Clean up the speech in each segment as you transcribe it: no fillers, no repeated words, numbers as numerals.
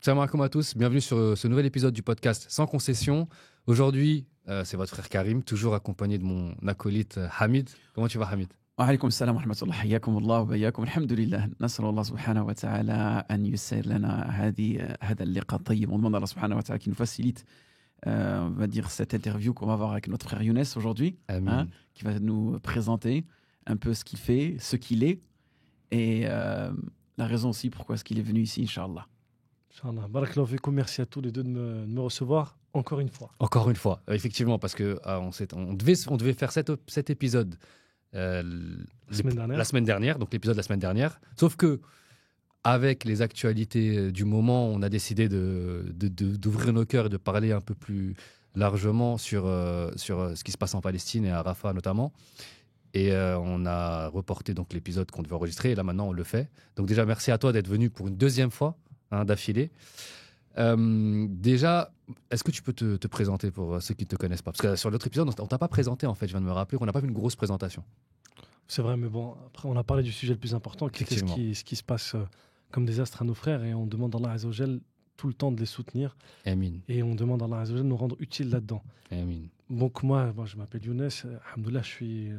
Salam alaikum à tous, bienvenue sur ce nouvel épisode du podcast Sans concession. Aujourd'hui, c'est votre frère Karim, toujours accompagné de mon acolyte Hamid. Comment tu vas, Hamid? وعليكم السلام ورحمة الله. حياكم الله وبياكم. الحمد لله. نسأل الله سبحانه وتعالى أن يسر لنا هذا اللقاء الطيب. On demande à Allah subhanahu wa ta'ala qui nous facilite on va dire cette interview qu'on va avoir avec notre frère Younes aujourd'hui, qui va nous présenter un peu ce qu'il fait, ce qu'il est et la raison aussi pourquoi est-ce qu'il est venu ici, Inch'Allah. Inch'Allah. Barakallahu fikum. Merci à tous les deux de me recevoir encore une fois. Encore une fois, effectivement, parce que on devait faire cet épisode la semaine dernière, donc l'épisode de la semaine dernière. Sauf que avec les actualités du moment, on a décidé d'ouvrir nos cœurs et de parler un peu plus largement sur ce qui se passe en Palestine et à Rafah notamment. Et on a reporté donc l'épisode qu'on devait enregistrer. Et là maintenant, on le fait. Donc déjà, merci à toi d'être venu pour une deuxième fois d'affilée. Déjà, est-ce que tu peux te présenter pour ceux qui ne te connaissent pas? Parce que sur l'autre épisode, on ne t'a pas présenté en fait. Je viens de me rappeler qu'on n'a pas fait une grosse présentation. C'est vrai, mais bon, après on a parlé du sujet le plus important, qui était ce qui se passe comme désastre à nos frères, et on demande à Allah Azza wa Jal tout le temps de les soutenir. Amin. Et on demande à Allah Azza wa Jal de nous rendre utiles là-dedans. Amin. Donc moi, je m'appelle Younes, alhamdoulilah, je suis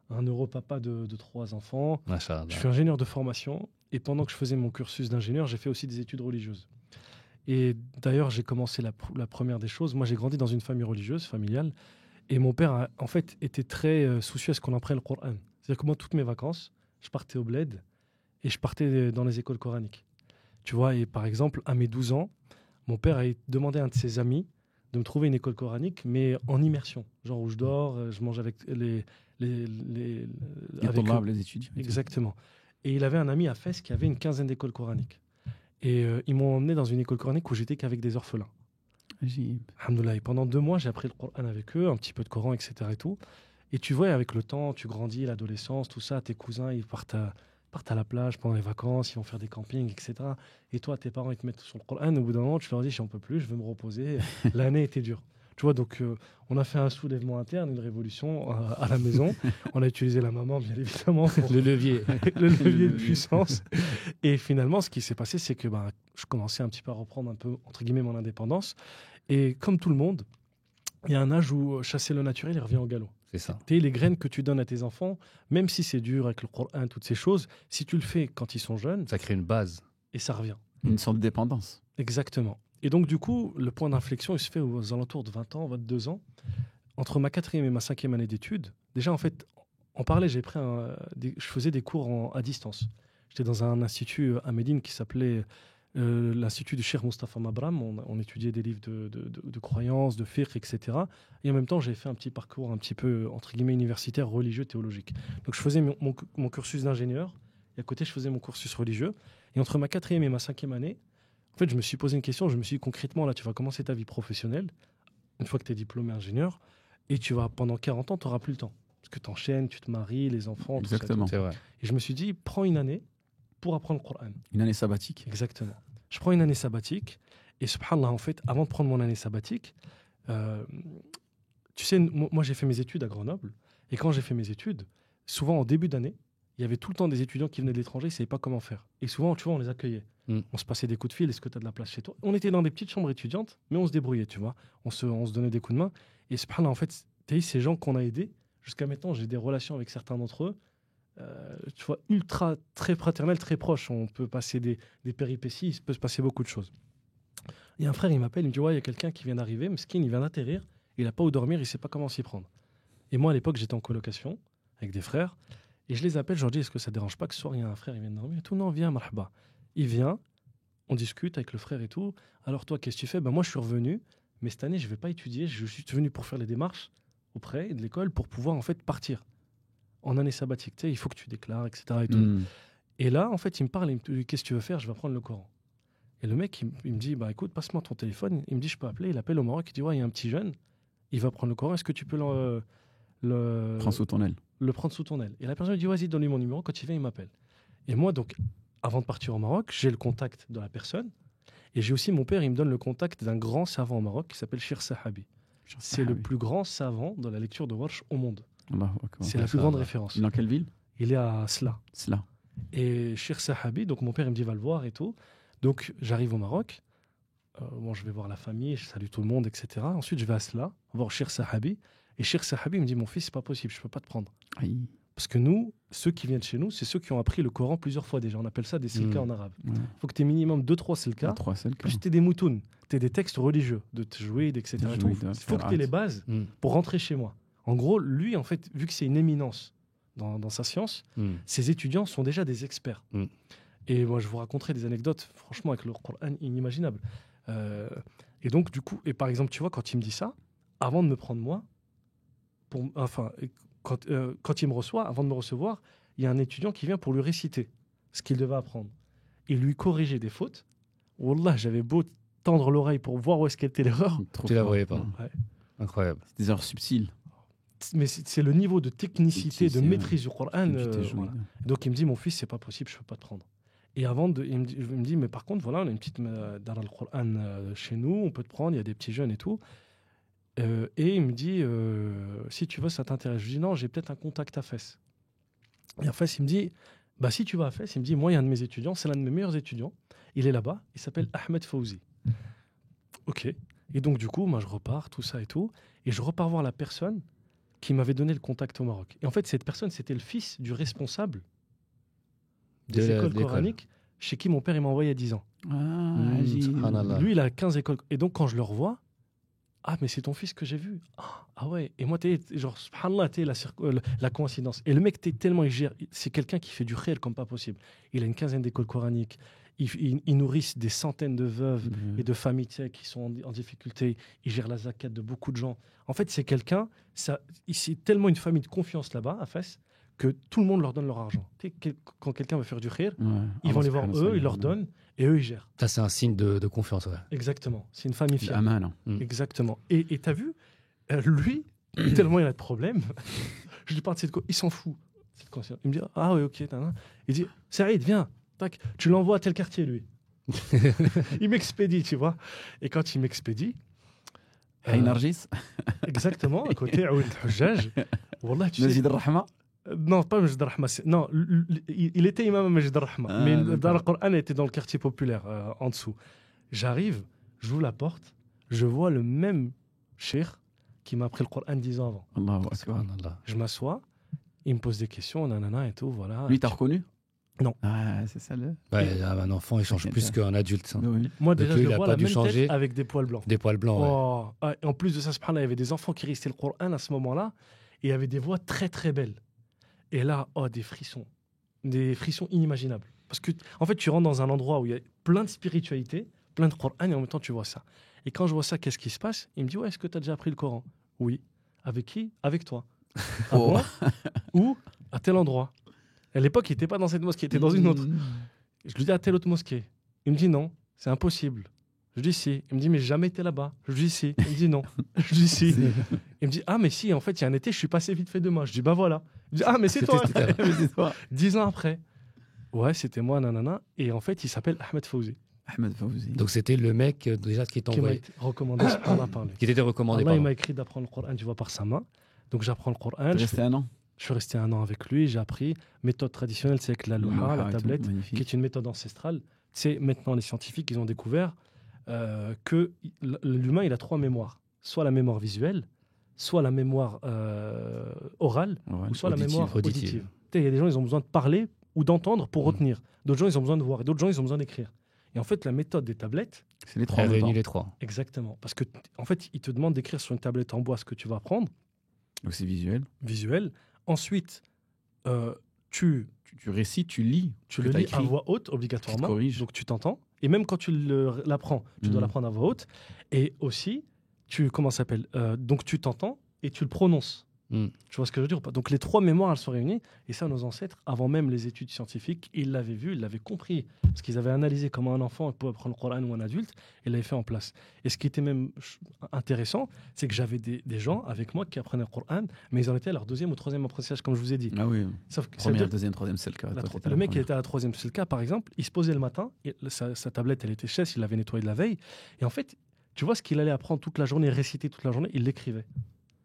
un europapa de 3 enfants. Masha'Allah. Je suis ingénieur de formation, et pendant que je faisais mon cursus d'ingénieur, j'ai fait aussi des études religieuses. Et d'ailleurs, j'ai commencé la première des choses. Moi, j'ai grandi dans une famille religieuse, familiale, et mon père, en fait, était très soucieux à ce qu'on apprenne le Coran. C'est-à-dire que moi, toutes mes vacances, je partais au bled et je partais dans les écoles coraniques. Tu vois, et par exemple, à mes 12 ans, mon père a demandé à un de ses amis de me trouver une école coranique, mais en immersion. Genre où je dors, je mange avec les étudiants. Exactement. Et il avait un ami à Fès qui avait une 15aine d'écoles coraniques. Et ils m'ont emmené dans une école coranique où j'étais qu'avec des orphelins. Alhamdoulilah. Et pendant 2 mois, j'ai appris le Coran avec eux, un petit peu de Coran, etc. Et tout. Et tu vois, avec le temps, tu grandis, l'adolescence, tout ça, tes cousins, ils partent à la plage pendant les vacances, ils vont faire des campings, etc. Et toi, tes parents, ils te mettent sur le Coran. Au bout d'un moment, tu leur dis, j'en peux plus, je veux me reposer. L'année était dure. Tu vois, donc on a fait un soulèvement interne, une révolution à la maison. On a utilisé la maman, bien évidemment. Le levier. le levier de puissance. Et finalement, ce qui s'est passé, c'est que je commençais un petit peu à reprendre un peu, entre guillemets, mon indépendance. Et comme tout le monde, il y a un âge où chasser le naturel, il revient au galop. C'est ça. Les graines que tu donnes à tes enfants, même si c'est dur avec le Coran, toutes ces choses, si tu le fais quand ils sont jeunes, ça crée une base. Et ça revient. Une sorte de dépendance. Exactement. Et donc, du coup, le point d'inflexion, il se fait aux alentours de 20 ans, 22 ans. Entre ma 4e et ma 5e année d'études, déjà, en fait, en parallèle, je faisais des cours à distance. J'étais dans un institut à Médine qui s'appelait l'Institut du Cheikh Moustapha Mabram. On étudiait des livres de croyances, de fiqh, etc. Et en même temps, j'ai fait un petit parcours un petit peu, entre guillemets, universitaire, religieux, théologique. Donc, je faisais mon cursus d'ingénieur, et à côté, je faisais mon cursus religieux. Et entre ma 4e et ma 5e année, en fait, je me suis posé une question. Je me suis dit, concrètement, là, tu vas commencer ta vie professionnelle, une fois que tu es diplômé ingénieur, et pendant 40 ans, tu n'auras plus le temps. Parce que tu enchaînes, tu te maries, les enfants, Exactement. tout ça. C'est vrai. Et je me suis dit, prends une année pour apprendre le Coran. Une année sabbatique. Exactement. Je prends une année sabbatique, et subhanallah, en fait, avant de prendre mon année sabbatique, tu sais, moi, j'ai fait mes études à Grenoble, et quand j'ai fait mes études, souvent en début d'année, il y avait tout le temps des étudiants qui venaient de l'étranger, ils ne savaient pas comment faire. Et souvent, tu vois, on les accueillait. On se passait des coups de fil, est-ce que tu as de la place chez toi? On était dans des petites chambres étudiantes, mais on se débrouillait, tu vois. On se donnait des coups de main. Et subhanallah, en fait, tu sais, ces gens qu'on a aidés, jusqu'à maintenant, j'ai des relations avec certains d'entre eux, tu vois, ultra, très fraternels, très proches. On peut passer des péripéties, il peut se passer beaucoup de choses. Et un frère, il m'appelle, il me dit, ouais, il y a quelqu'un qui vient d'arriver, Meskin, il vient d'atterrir, il n'a pas où dormir, il ne sait pas comment s'y prendre. Et moi, à l'époque, j'étais en colocation avec des frères, et je les appelle, je leur dis, est-ce que ça ne dérange pas que ce soir, il y a un frère, il vient de dormir et tout? Non, viens, marhaba. Il vient, on discute avec le frère et tout. Alors toi, qu'est-ce que tu fais? Moi, je suis revenu, mais cette année, je ne vais pas étudier, je suis venu pour faire les démarches auprès de l'école pour pouvoir en fait partir en année sabbatique. Tu sais, il faut que tu déclares, etc. Et, tout. Et là, en fait, il me parle, il me dit, qu'est-ce que tu veux faire? Je vais apprendre le Coran. Et le mec, il me dit, écoute, passe-moi ton téléphone. Il me dit, je peux appeler. Il appelle au Maroc, il dit, ouais, il y a un petit jeune, il va prendre le Coran, est-ce que tu peux prends sous ton aile. Le prendre sous ton aile. Et la personne me dit, vas-y, donne-lui mon numéro. Quand il vient, il m'appelle. Et moi, donc, avant de partir au Maroc, j'ai le contact de la personne. Et j'ai aussi mon père, il me donne le contact d'un grand savant au Maroc qui s'appelle Shir Sahabi. C'est le plus grand savant de la lecture de Warsh au monde. C'est la plus grande référence. Dans quelle ville? Il est à Sla. Sla. Et Shir Sahabi, donc mon père, il me dit, va le voir et tout. Donc, j'arrive au Maroc. Bon, je vais voir la famille, je salue tout le monde, etc. Ensuite, je vais à cela, voir Cheikh Sahabi. Et Cheikh Sahabi me dit, mon fils, c'est pas possible, je peux pas te prendre. Aïe. Parce que nous, ceux qui viennent chez nous, c'est ceux qui ont appris le Coran plusieurs fois déjà. On appelle ça des silkas en arabe. Il faut que tu aies minimum 2-3 silkas. Plus tu aies des moutounes, tu aies des textes religieux, de tajwid, etc. Il faut que tu aies les bases pour rentrer chez moi. En gros, lui, en fait, vu que c'est une éminence dans sa science, ses étudiants sont déjà des experts. Et moi, je vous raconterai des anecdotes, franchement, avec le Coran, inimaginables. Et donc, du coup, et par exemple, tu vois, quand il me dit ça, avant de me prendre moi, quand il me reçoit, avant de me recevoir, il y a un étudiant qui vient pour lui réciter ce qu'il devait apprendre et lui corriger des fautes. Wallah, j'avais beau tendre l'oreille pour voir où est-ce qu'était l'erreur. Tu la voyais pas. Ouais. Incroyable. C'est des erreurs subtiles. Mais c'est le niveau de technicité, de maîtrise du Coran. Voilà. Donc il me dit, mon fils, c'est pas possible, je peux pas te prendre. Et avant, il me dit, mais par contre, voilà, on a une petite Dar al-Qur'an chez nous, on peut te prendre, il y a des petits jeunes et tout. Et il me dit, si tu veux, ça t'intéresse. Je lui dis, non, j'ai peut-être un contact à Fès. Et en Fès, il me dit, bah, si tu vas à Fès, il me dit, moi, il y a un de mes étudiants, c'est l'un de mes meilleurs étudiants. Il est là-bas, il s'appelle Ahmed Fawzi. Ok. Et donc, du coup, moi, je repars, tout ça et tout. Et je repars voir la personne qui m'avait donné le contact au Maroc. Et en fait, cette personne, c'était le fils du responsable des écoles coraniques chez qui mon père il m'a envoyé à 10 ans. Lui, il a 15 écoles. Et donc, quand je le revois, ah, mais c'est ton fils que j'ai vu. Ah ouais. Et moi, genre, subhanallah, la coïncidence. Et le mec, tellement, il gère. C'est quelqu'un qui fait du khayr comme pas possible. Il a une quinzaine d'écoles coraniques. Il nourrissent des centaines de veuves et de familles qui sont en difficulté. Il gère la zakat de beaucoup de gens. En fait, c'est quelqu'un, c'est tellement une famille de confiance là-bas, à Fès, que tout le monde leur donne leur argent. Quand quelqu'un veut faire du khayr, ils vont les voir eux, ils leur donnent, et eux, ils gèrent. Ça, c'est un signe de confiance. Ouais. Exactement. C'est une famille fiable. Amen. Exactement. Et tu as vu, lui, tellement il a de problèmes, je lui parle de cette il s'en fout. Il me dit, ah oui, ok. Il dit, Saïd, viens. Tac, tu l'envoies à tel quartier, lui. Il m'expédie, tu vois. Et quand il m'expédie... Nargis. Exactement, à côté, Aoud Hujjaj. Wallah, tu sais... Majid Rahma. Non, pas Majid Rahma. Non, il était imam à Majid Rahma. Mais Dar al-Qur'an était dans le quartier populaire, en dessous. J'arrive, j'ouvre la porte, je vois le même cheikh qui m'a appris le Qur'an 10 ans avant. Allahu Akbar. Je m'assois, il me pose des questions, nanana et tout, voilà. Lui, t'as reconnu ? Non. Ah, c'est ça le. Ouais, un enfant, il change plus qu'un adulte. Hein. Oui. Moi, déjà, je le vois la même tête avec des poils blancs. Des poils blancs, ouais. Et en plus de ça, subhanallah, il y avait des enfants qui récitaient le Coran à ce moment-là, et il y avait des voix très, très belles. Et là, des frissons inimaginables. Parce que, en fait, tu rentres dans un endroit où il y a plein de spiritualité, plein de Coran, et en même temps, tu vois ça. Et quand je vois ça, qu'est-ce qui se passe ? Il me dit, ouais, est-ce que tu as déjà appris le Coran ? Oui. Avec qui ? Avec toi. Ah bon ? Où ? À tel endroit. À l'époque, il n'était pas dans cette mosquée, il était dans une autre. Je lui dis à telle autre mosquée. Il me dit non, c'est impossible. Je dis si. Il me dit mais j'ai jamais été là-bas. Je dis si. Il me dit non. Je dis si. Il me dit ah mais si, en fait, il y a un été, je suis passé vite fait demain. Je dis bah voilà. Il me dit ah mais c'est toi. 10 ans après. Ouais, c'était moi, nanana. Et en fait, il s'appelle Ahmed Fawzi. Ahmed Fawzi. Donc c'était le mec déjà qui t'envoyait. Qui m'a recommandé par la parler. Qui t'était recommandé par il m'a écrit d'apprendre le Coran, tu vois, par sa main. Donc j'apprends le Coran. Tu es resté un an. Je suis resté 1 an avec lui, j'ai appris. Méthode traditionnelle, c'est avec la louha, la tablette, qui est une méthode ancestrale. C'est maintenant les scientifiques, ils ont découvert que l'humain, il a 3 mémoires. Soit la mémoire visuelle, soit la mémoire orale, ou soit la mémoire auditive. Il y a des gens, ils ont besoin de parler ou d'entendre pour retenir. D'autres gens, ils ont besoin de voir. Et d'autres gens, ils ont besoin d'écrire. Et en fait, la méthode des tablettes... C'est les 3. Réunit les 3. Exactement. Parce que, en fait, ils te demandent d'écrire sur une tablette en bois ce que tu vas apprendre. Donc c'est visuel. Visuel. Ensuite, tu récites, tu lis. Tu le lis à voix haute, obligatoirement. Donc tu t'entends. Et même quand tu l'apprends, tu dois l'apprendre à voix haute. Et aussi, donc tu t'entends et tu le prononces. Tu vois ce que je veux dire ou pas ? Donc les 3 mémoires, elles sont réunies. Et ça, nos ancêtres, avant même les études scientifiques, ils l'avaient vu, ils l'avaient compris. Parce qu'ils avaient analysé comment un enfant pouvait apprendre le Coran ou un adulte, et l'avaient fait en place. Et ce qui était même intéressant, c'est que j'avais des gens avec moi qui apprenaient le Coran, mais ils en étaient à leur 2e ou 3e apprentissage, comme je vous ai dit. Ah oui. Sauf que première, 2e, 3e, c'est le cas. Le mec, il était à la 3e, c'est le cas, par exemple. Il se posait le matin, et sa tablette, elle était chèche, il l'avait nettoyée de la veille. Et en fait, tu vois ce qu'il allait apprendre toute la journée, réciter toute la journée, il l'écrivait.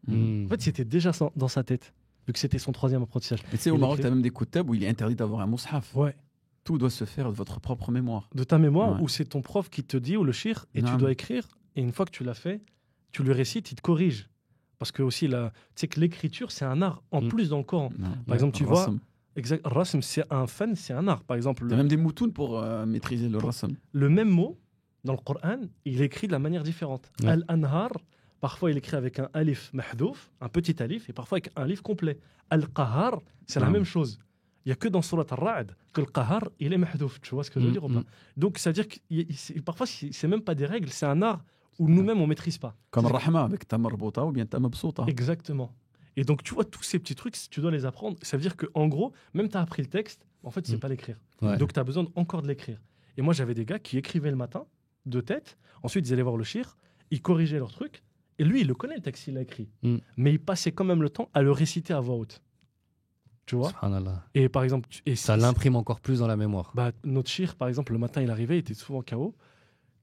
En fait, c'était déjà dans sa tête, vu que c'était son 3e apprentissage. Mais tu sais, au Maroc, tu as même des koutab où il est interdit d'avoir un mushaf. Ouais. tout doit se faire de votre propre mémoire. De ta mémoire, ou c'est ton prof qui te dit, ou le shir, et tu dois écrire, et une fois que tu l'as fait, tu lui récites, il te corrige. Parce que aussi, tu sais que l'écriture, c'est un art, en plus dans le Coran. Par exemple, tu vois... Exact. Rasm, c'est un fan, c'est un art. Par exemple, il y a même des moutounes pour maîtriser le rasm. Le même mot, dans le Coran, il est écrit de la manière différente. Al-Anhar, parfois il est écrit avec un alif mahdouf, un petit alif, et parfois avec un alif complet. Al-Qahar, c'est la même chose. Il n'y a que dans Surat Al-Ra'd que le Qahar, il est mahdouf. Tu vois ce que je veux dire ou pas? Donc, c'est-à-dire que parfois, c'est même pas des règles, c'est un art où nous-mêmes, on ne maîtrise pas. Comme Rahma, avec ta marbouta ou bien ta mabsouta. Exactement. Et donc, tu vois, tous ces petits trucs, tu dois les apprendre. Ça veut dire qu'en gros, même tu as appris le texte, en fait, c'est pas l'écrire. Donc, tu as besoin encore de l'écrire. Et moi, j'avais des gars qui écrivaient le matin, de tête. Ensuite, ils allaient voir le shir, ils corrigeaient leur truc. Et lui, il le connaît, le texte, il l'a écrit. Mais il passait quand même le temps à le réciter à voix haute. Tu vois? Et par exemple... ça l'imprime encore plus dans la mémoire. Notre shir, par exemple, le matin, il arrivait, il était souvent KO,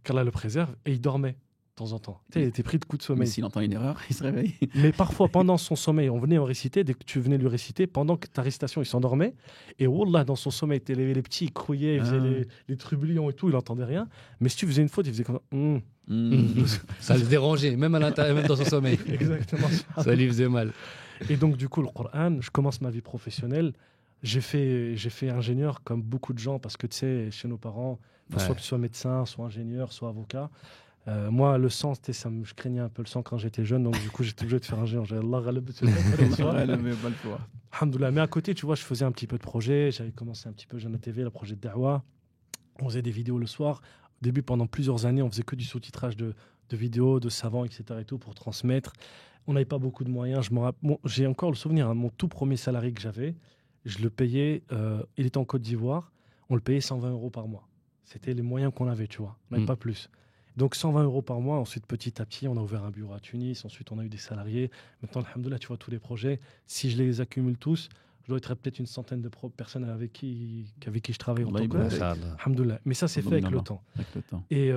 qu'Allah le préserve, et il dormait. De temps en temps. Il était pris de coups de sommeil. Mais s'il entend une erreur, il se réveille. Mais parfois, pendant son sommeil, on venait en réciter, dès que tu venais lui réciter, pendant que ta récitation, il s'endormait. Et Wallah, dans son sommeil, les petits, ils crouillaient, ils faisaient les trublions et tout, il n'entendait rien. Mais si tu faisais une faute, il faisait comme ça. Ça le dérangeait, même à l'intérieur, même dans son sommeil. Exactement. Ça lui faisait mal. Et donc, du coup, le Coran, je commence ma vie professionnelle. J'ai fait ingénieur comme beaucoup de gens, parce que tu sais, chez nos parents, soit tu sois médecin, soit ingénieur, soit avocat. Moi, le sang, je craignais un peu le sang quand j'étais jeune, donc du coup, j'étais obligé de faire ingénieur. Alhamdoulilah. Mais à côté, tu vois, je faisais un petit peu de projet. J'avais commencé un petit peu Jeune à TV, le projet de Da'wa. On faisait des vidéos le soir. Au début, pendant plusieurs années, on faisait que du sous-titrage de vidéos, de savants, etc. et tout, pour transmettre. On n'avait pas beaucoup de moyens. J'ai encore le souvenir, mon tout premier salarié que j'avais, je le payais, il était en Côte d'Ivoire, on le payait 120 € par mois. C'était les moyens qu'on avait, tu vois. On n'avait pas plus. Donc 120 € par mois, ensuite petit à petit, on a ouvert un bureau à Tunis, ensuite on a eu des salariés. Maintenant, alhamdoulilah, tu vois, tous les projets, si je les accumule tous, je dois être peut-être une centaine de personnes avec qui je travaille en tant que... Alhamdoulilah. Mais ça, c'est fait avec le temps. Et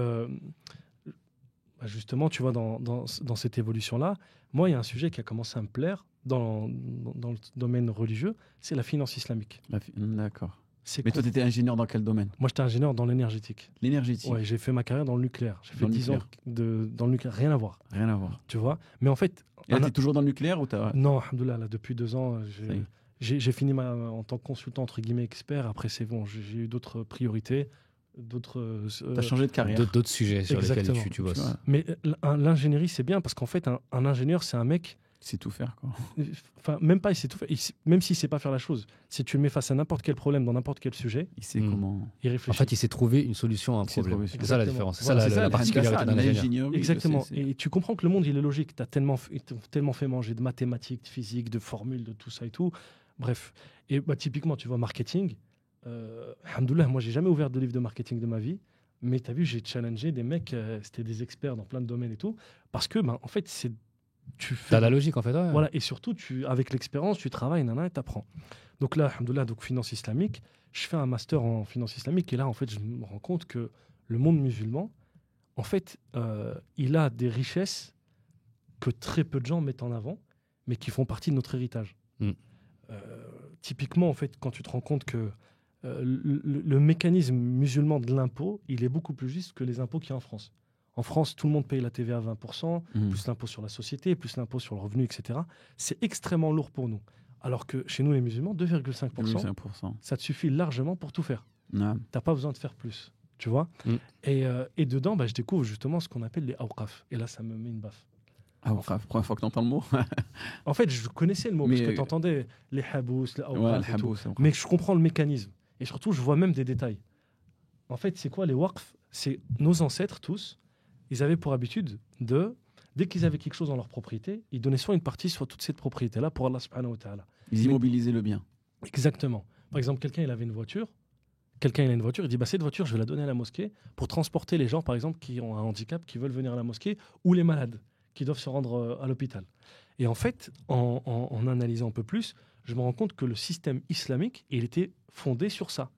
justement, tu vois, dans cette évolution-là, moi, il y a un sujet qui a commencé à me plaire dans le domaine religieux, c'est la finance islamique. D'accord. Mais toi, tu étais ingénieur dans quel domaine? Moi, j'étais ingénieur dans l'énergétique. L'énergétique? Ouais, j'ai fait ma carrière dans le nucléaire. J'ai fait 10 ans dans le nucléaire. Rien à voir. Rien à voir. Tu vois? Mais en fait... Et là, tu es toujours dans le nucléaire ou t'as... Non, alhamdoulilah, là, depuis 2 ans, j'ai fini en tant que consultant, entre guillemets, expert. Après, c'est bon, j'ai eu d'autres priorités. T'as changé de carrière. D'autres sujets sur lesquels tu bosses. Ouais. Mais l'ingénierie, c'est bien parce qu'en fait, un ingénieur, c'est un mec... Il sait tout faire, quoi. Enfin, même pas, il sait tout faire. Même s'il sait pas faire la chose. Si tu le mets face à n'importe quel problème, dans n'importe quel sujet, il sait comment... Il réfléchit. En fait, il sait trouver une solution à un problème. C'est ça la différence. C'est ça la particularité d'un ingénieur. Exactement. Et tu comprends que le monde, il est logique. Tu as tellement fait manger de mathématiques, de physique, de formules, de tout ça et tout. Bref. Et typiquement, tu vois, marketing. Alhamdoulilah, moi, j'ai jamais ouvert de livre de marketing de ma vie. Mais tu as vu, j'ai challengé des mecs, c'était des experts dans plein de domaines et tout. Parce que, en fait, c'est... T'as la logique en fait. Ouais. Voilà, et surtout, avec l'expérience, tu travailles, et t'apprends. Donc là, alhamdoulilah, donc finance islamique, je fais un master en finance islamique et là, en fait, je me rends compte que le monde musulman, en fait, il a des richesses que très peu de gens mettent en avant, mais qui font partie de notre héritage. Typiquement, en fait, quand tu te rends compte que le mécanisme musulman de l'impôt, il est beaucoup plus juste que les impôts qu'il y a en France. En France, tout le monde paye la TVA à 20%, plus l'impôt sur la société, plus l'impôt sur le revenu, etc. C'est extrêmement lourd pour nous. Alors que chez nous, les musulmans, 2,5%, ça te suffit largement pour tout faire. Tu n'as pas besoin de faire plus. Tu vois et dedans, je découvre justement ce qu'on appelle les awqaf. Et là, ça me met une baffe. Awqaf, première fois que tu entends le mot. En fait, je connaissais le mot, parce que tu entendais les habous, les awqaf et tout. Mais je comprends le mécanisme. Et surtout, je vois même des détails. En fait, c'est quoi les waqf? C'est nos ancêtres tous. Ils avaient pour habitude dès qu'ils avaient quelque chose dans leur propriété, ils donnaient soit une partie, soit toute cette propriété-là pour Allah subhanahu wa ta'ala. Ils immobilisaient le bien. Exactement. Par exemple, quelqu'un il a une voiture, il dit cette voiture, je vais la donner à la mosquée pour transporter les gens, par exemple, qui ont un handicap, qui veulent venir à la mosquée, ou les malades, qui doivent se rendre à l'hôpital. Et en fait, en analysant un peu plus, je me rends compte que le système islamique, il était fondé sur ça.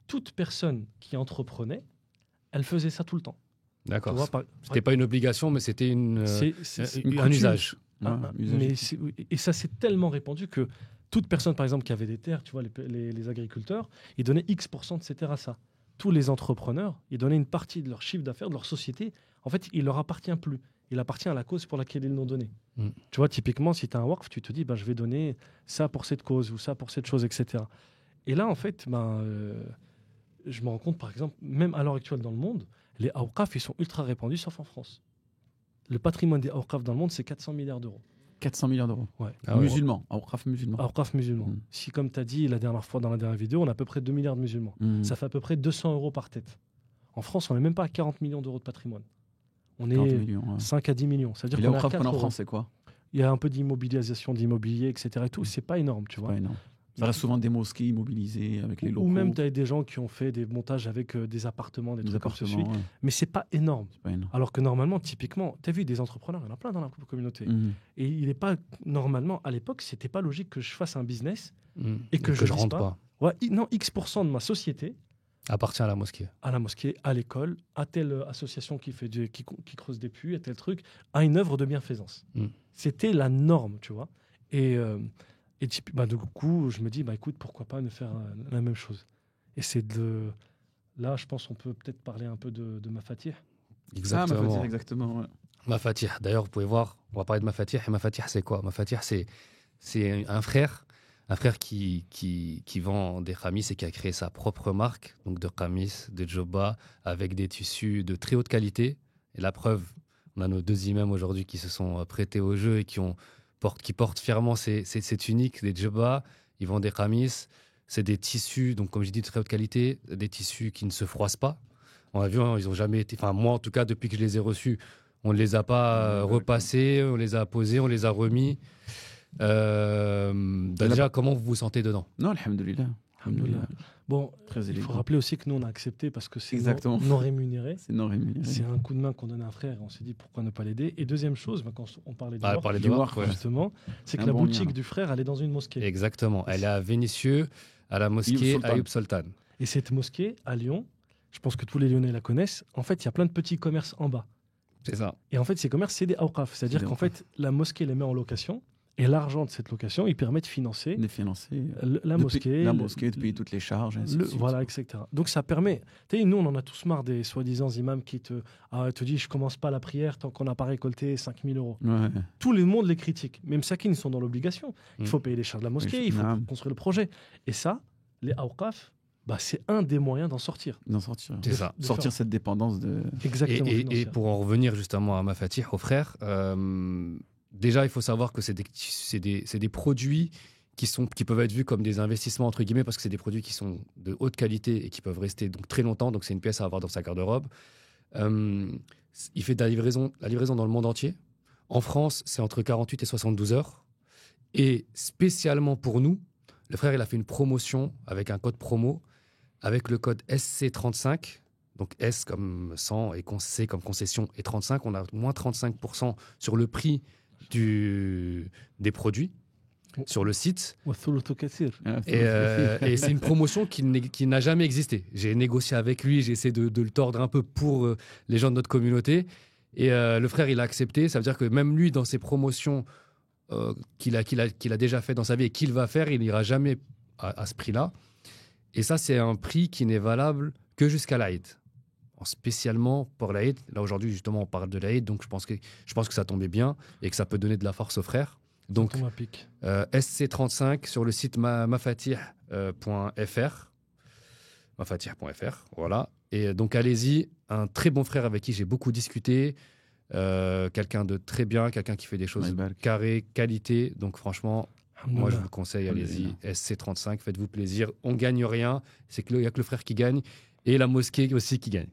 Toute personne qui entreprenait, elle faisait ça tout le temps. D'accord. C'était pas une obligation, mais c'était un usage. Et ça, c'est tellement répandu que toute personne, par exemple, qui avait des terres, tu vois, les agriculteurs, ils donnaient X% de ces terres à ça. Tous les entrepreneurs, ils donnaient une partie de leur chiffre d'affaires, de leur société. En fait, il leur appartient plus. Il appartient à la cause pour laquelle ils l'ont donné. Tu vois, typiquement, si tu as un waqf, tu te dis, je vais donner ça pour cette cause ou ça pour cette chose, etc. Et là, en fait, je me rends compte, par exemple, même à l'heure actuelle dans le monde, les awqaf, ils sont ultra répandus, sauf en France. Le patrimoine des awqaf dans le monde, c'est 400 milliards d'euros. 400 milliards d'euros. Ouais. Musulmans, awqaf musulmans. Awqaf musulmans. Si, comme tu as dit la dernière fois dans la dernière vidéo, on a à peu près 2 milliards de musulmans. Ça fait à peu près 200 euros par tête. En France, on n'est même pas à 40 millions d'euros de patrimoine. On est 5 à 10 millions. C'est-à-dire qu'on est à 4 en France, c'est quoi? Il y a un peu d'immobilisation d'immobilier, etc. Et tout. C'est pas énorme, tu vois. Pas énorme. Ça reste souvent des mosquées immobilisées avec les locaux. Ou même, tu as des gens qui ont fait des montages avec des appartements, des trucs comme ceci. Ouais. Mais c'est pas énorme. Alors que normalement, typiquement, tu as vu des entrepreneurs, il y en a plein dans la communauté. Et il n'est pas, normalement, à l'époque, c'était pas logique que je fasse un business et que je rentre pas. Ouais, non, X% de ma société appartient à la mosquée. À la mosquée, à l'école, à telle association qui creuse des puits, à tel truc, à une œuvre de bienfaisance. C'était la norme, tu vois. Et du coup, je me dis, écoute, pourquoi pas ne faire la même chose. Et c'est de... Là, je pense qu'on peut peut-être parler un peu de Mafatih. Exactement. Mafatih, exactement, ouais. Mafatih, d'ailleurs, vous pouvez voir, on va parler de Mafatih. Et Mafatih, c'est quoi? Mafatih, c'est un frère qui vend des khamis et qui a créé sa propre marque, donc de khamis, de djoba, avec des tissus de très haute qualité. Et la preuve, on a nos 2 imams aujourd'hui qui se sont prêtés au jeu et qui portent fièrement ces tuniques, des djebas. Ils vendent des khamis. C'est des tissus, donc comme j'ai dit, de très haute qualité, des tissus qui ne se froissent pas. On a vu, ils n'ont jamais été... Enfin, moi, en tout cas, depuis que je les ai reçus, on ne les a pas repassés, on les a posés, on les a remis. Déjà, comment vous vous sentez dedans? Non, alhamdoulilah. Bon, il faut rappeler aussi que nous, on a accepté parce que c'est non rémunéré. C'est non rémunéré. C'est un coup de main qu'on donne à un frère et on s'est dit pourquoi ne pas l'aider. Et deuxième chose, quand on parlait du waqf, justement, c'est que la boutique du frère, elle est dans une mosquée. Exactement. Elle est à Vénissieux, à la mosquée Ayoub Sultan. Et cette mosquée, à Lyon, je pense que tous les Lyonnais la connaissent, en fait, il y a plein de petits commerces en bas. C'est ça. Et en fait, ces commerces, c'est des awqaf. C'est-à-dire qu'en fait, la mosquée les met en location. Et l'argent de cette location, il permet de financer la mosquée. La mosquée, de payer toutes les charges. Voilà, etc. Donc ça permet... Tu sais, nous, on en a tous marre des soi-disant imams qui te disent « je commence pas la prière tant qu'on n'a pas récolté 5 000 euros ouais. ». Tout le monde les critique. Même Sakine, ils sont dans l'obligation. Il faut payer les charges de la mosquée, il faut construire le projet. Et ça, les awqaf, c'est un des moyens d'en sortir. C'est ça. Sortir cette dépendance de... Exactement. Et pour en revenir justement à Mafatih, aux frères... Déjà, il faut savoir que c'est des produits qui peuvent être vus comme des investissements, entre guillemets, parce que c'est des produits qui sont de haute qualité et qui peuvent rester donc très longtemps. Donc, c'est une pièce à avoir dans sa garde-robe. Il fait de la livraison dans le monde entier. En France, c'est entre 48 et 72 heures. Et spécialement pour nous, le frère, il a fait une promotion avec un code promo, avec le code SC35. Donc S comme 100 et C comme concession et 35. On a moins 35% sur le prix des produits sur le site. Et c'est une promotion qui n'a jamais existé. J'ai négocié avec lui, j'ai essayé de le tordre un peu pour les gens de notre communauté. Et le frère, il a accepté. Ça veut dire que même lui, dans ses promotions qu'il a déjà fait dans sa vie et qu'il va faire, il n'ira jamais à ce prix-là. Et ça, c'est un prix qui n'est valable que jusqu'à l'Aïd. Spécialement pour l'Aïd. Là, aujourd'hui, justement, on parle de l'Aïd, donc je pense que ça tombait bien et que ça peut donner de la force aux frères. Donc, SC35 sur le site mafatih.fr. Mafatih.fr, voilà. Et donc, allez-y. Un très bon frère avec qui j'ai beaucoup discuté. Quelqu'un de très bien, quelqu'un qui fait des choses carrées, qualité. Donc, franchement, moi, je vous conseille, allez-y. SC35, faites-vous plaisir. On ne gagne rien. Il n'y a que le frère qui gagne et la mosquée aussi qui gagne.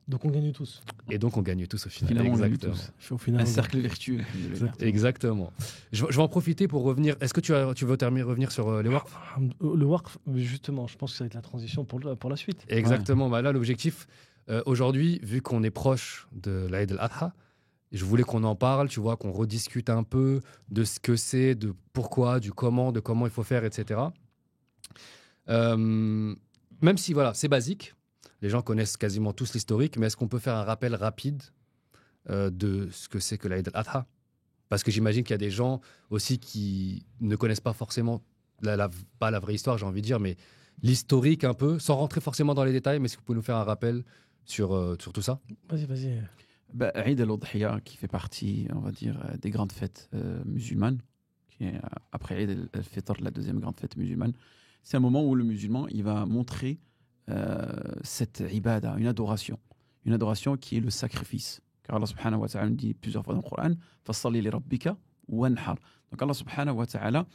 Donc on gagne tous. Et donc on gagne tous au final. Finalement, exactement. Au final, un cercle vertueux. Exactement. Je vais en profiter pour revenir. Est-ce que tu veux revenir sur les waqf? Le waqf, justement, je pense que ça va être la transition pour la suite. Exactement. Là, l'objectif, aujourd'hui, vu qu'on est proche de l'Aïd al-Adha, je voulais qu'on en parle, tu vois, qu'on rediscute un peu de ce que c'est, de pourquoi, de comment il faut faire, etc. Même si, voilà, c'est basique. Les gens connaissent quasiment tous l'historique, mais est-ce qu'on peut faire un rappel rapide de ce que c'est que l'Aïd al-Adha? Parce que j'imagine qu'il y a des gens aussi qui ne connaissent pas forcément pas la vraie histoire, j'ai envie de dire, mais l'historique un peu, sans rentrer forcément dans les détails, mais est-ce que vous pouvez nous faire un rappel sur tout ça? Vas-y. Eid al-Udhiya, qui fait partie, on va dire, des grandes fêtes musulmanes, qui est après Eid al-Fitr, la deuxième grande fête musulmane, c'est un moment où le musulman il va montrer cette ibada, une adoration qui est le sacrifice. Car Allah subhanahu wa ta'ala nous dit plusieurs fois dans le Coran, Fassalli li rabbika wanhar. Donc Allah subhanahu wa ta'ala,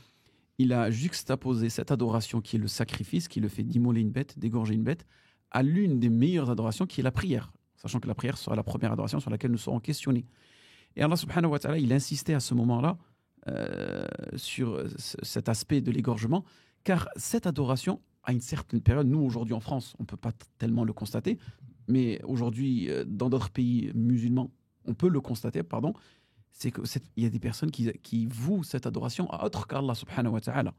il a juxtaposé cette adoration qui est le sacrifice, qui est le fait d'immoler une bête, d'égorger une bête, à l'une des meilleures adorations qui est la prière. Sachant que la prière sera la première adoration sur laquelle nous serons questionnés. Et Allah subhanahu wa ta'ala, il insistait à ce moment-là sur cet aspect de l'égorgement, car cette adoration, à une certaine période, nous aujourd'hui en France, on ne peut pas tellement le constater, mais aujourd'hui dans d'autres pays musulmans, on peut le constater, c'est qu'il y a des personnes qui vouent cette adoration à autre qu'Allah subhanahu wa ta'ala.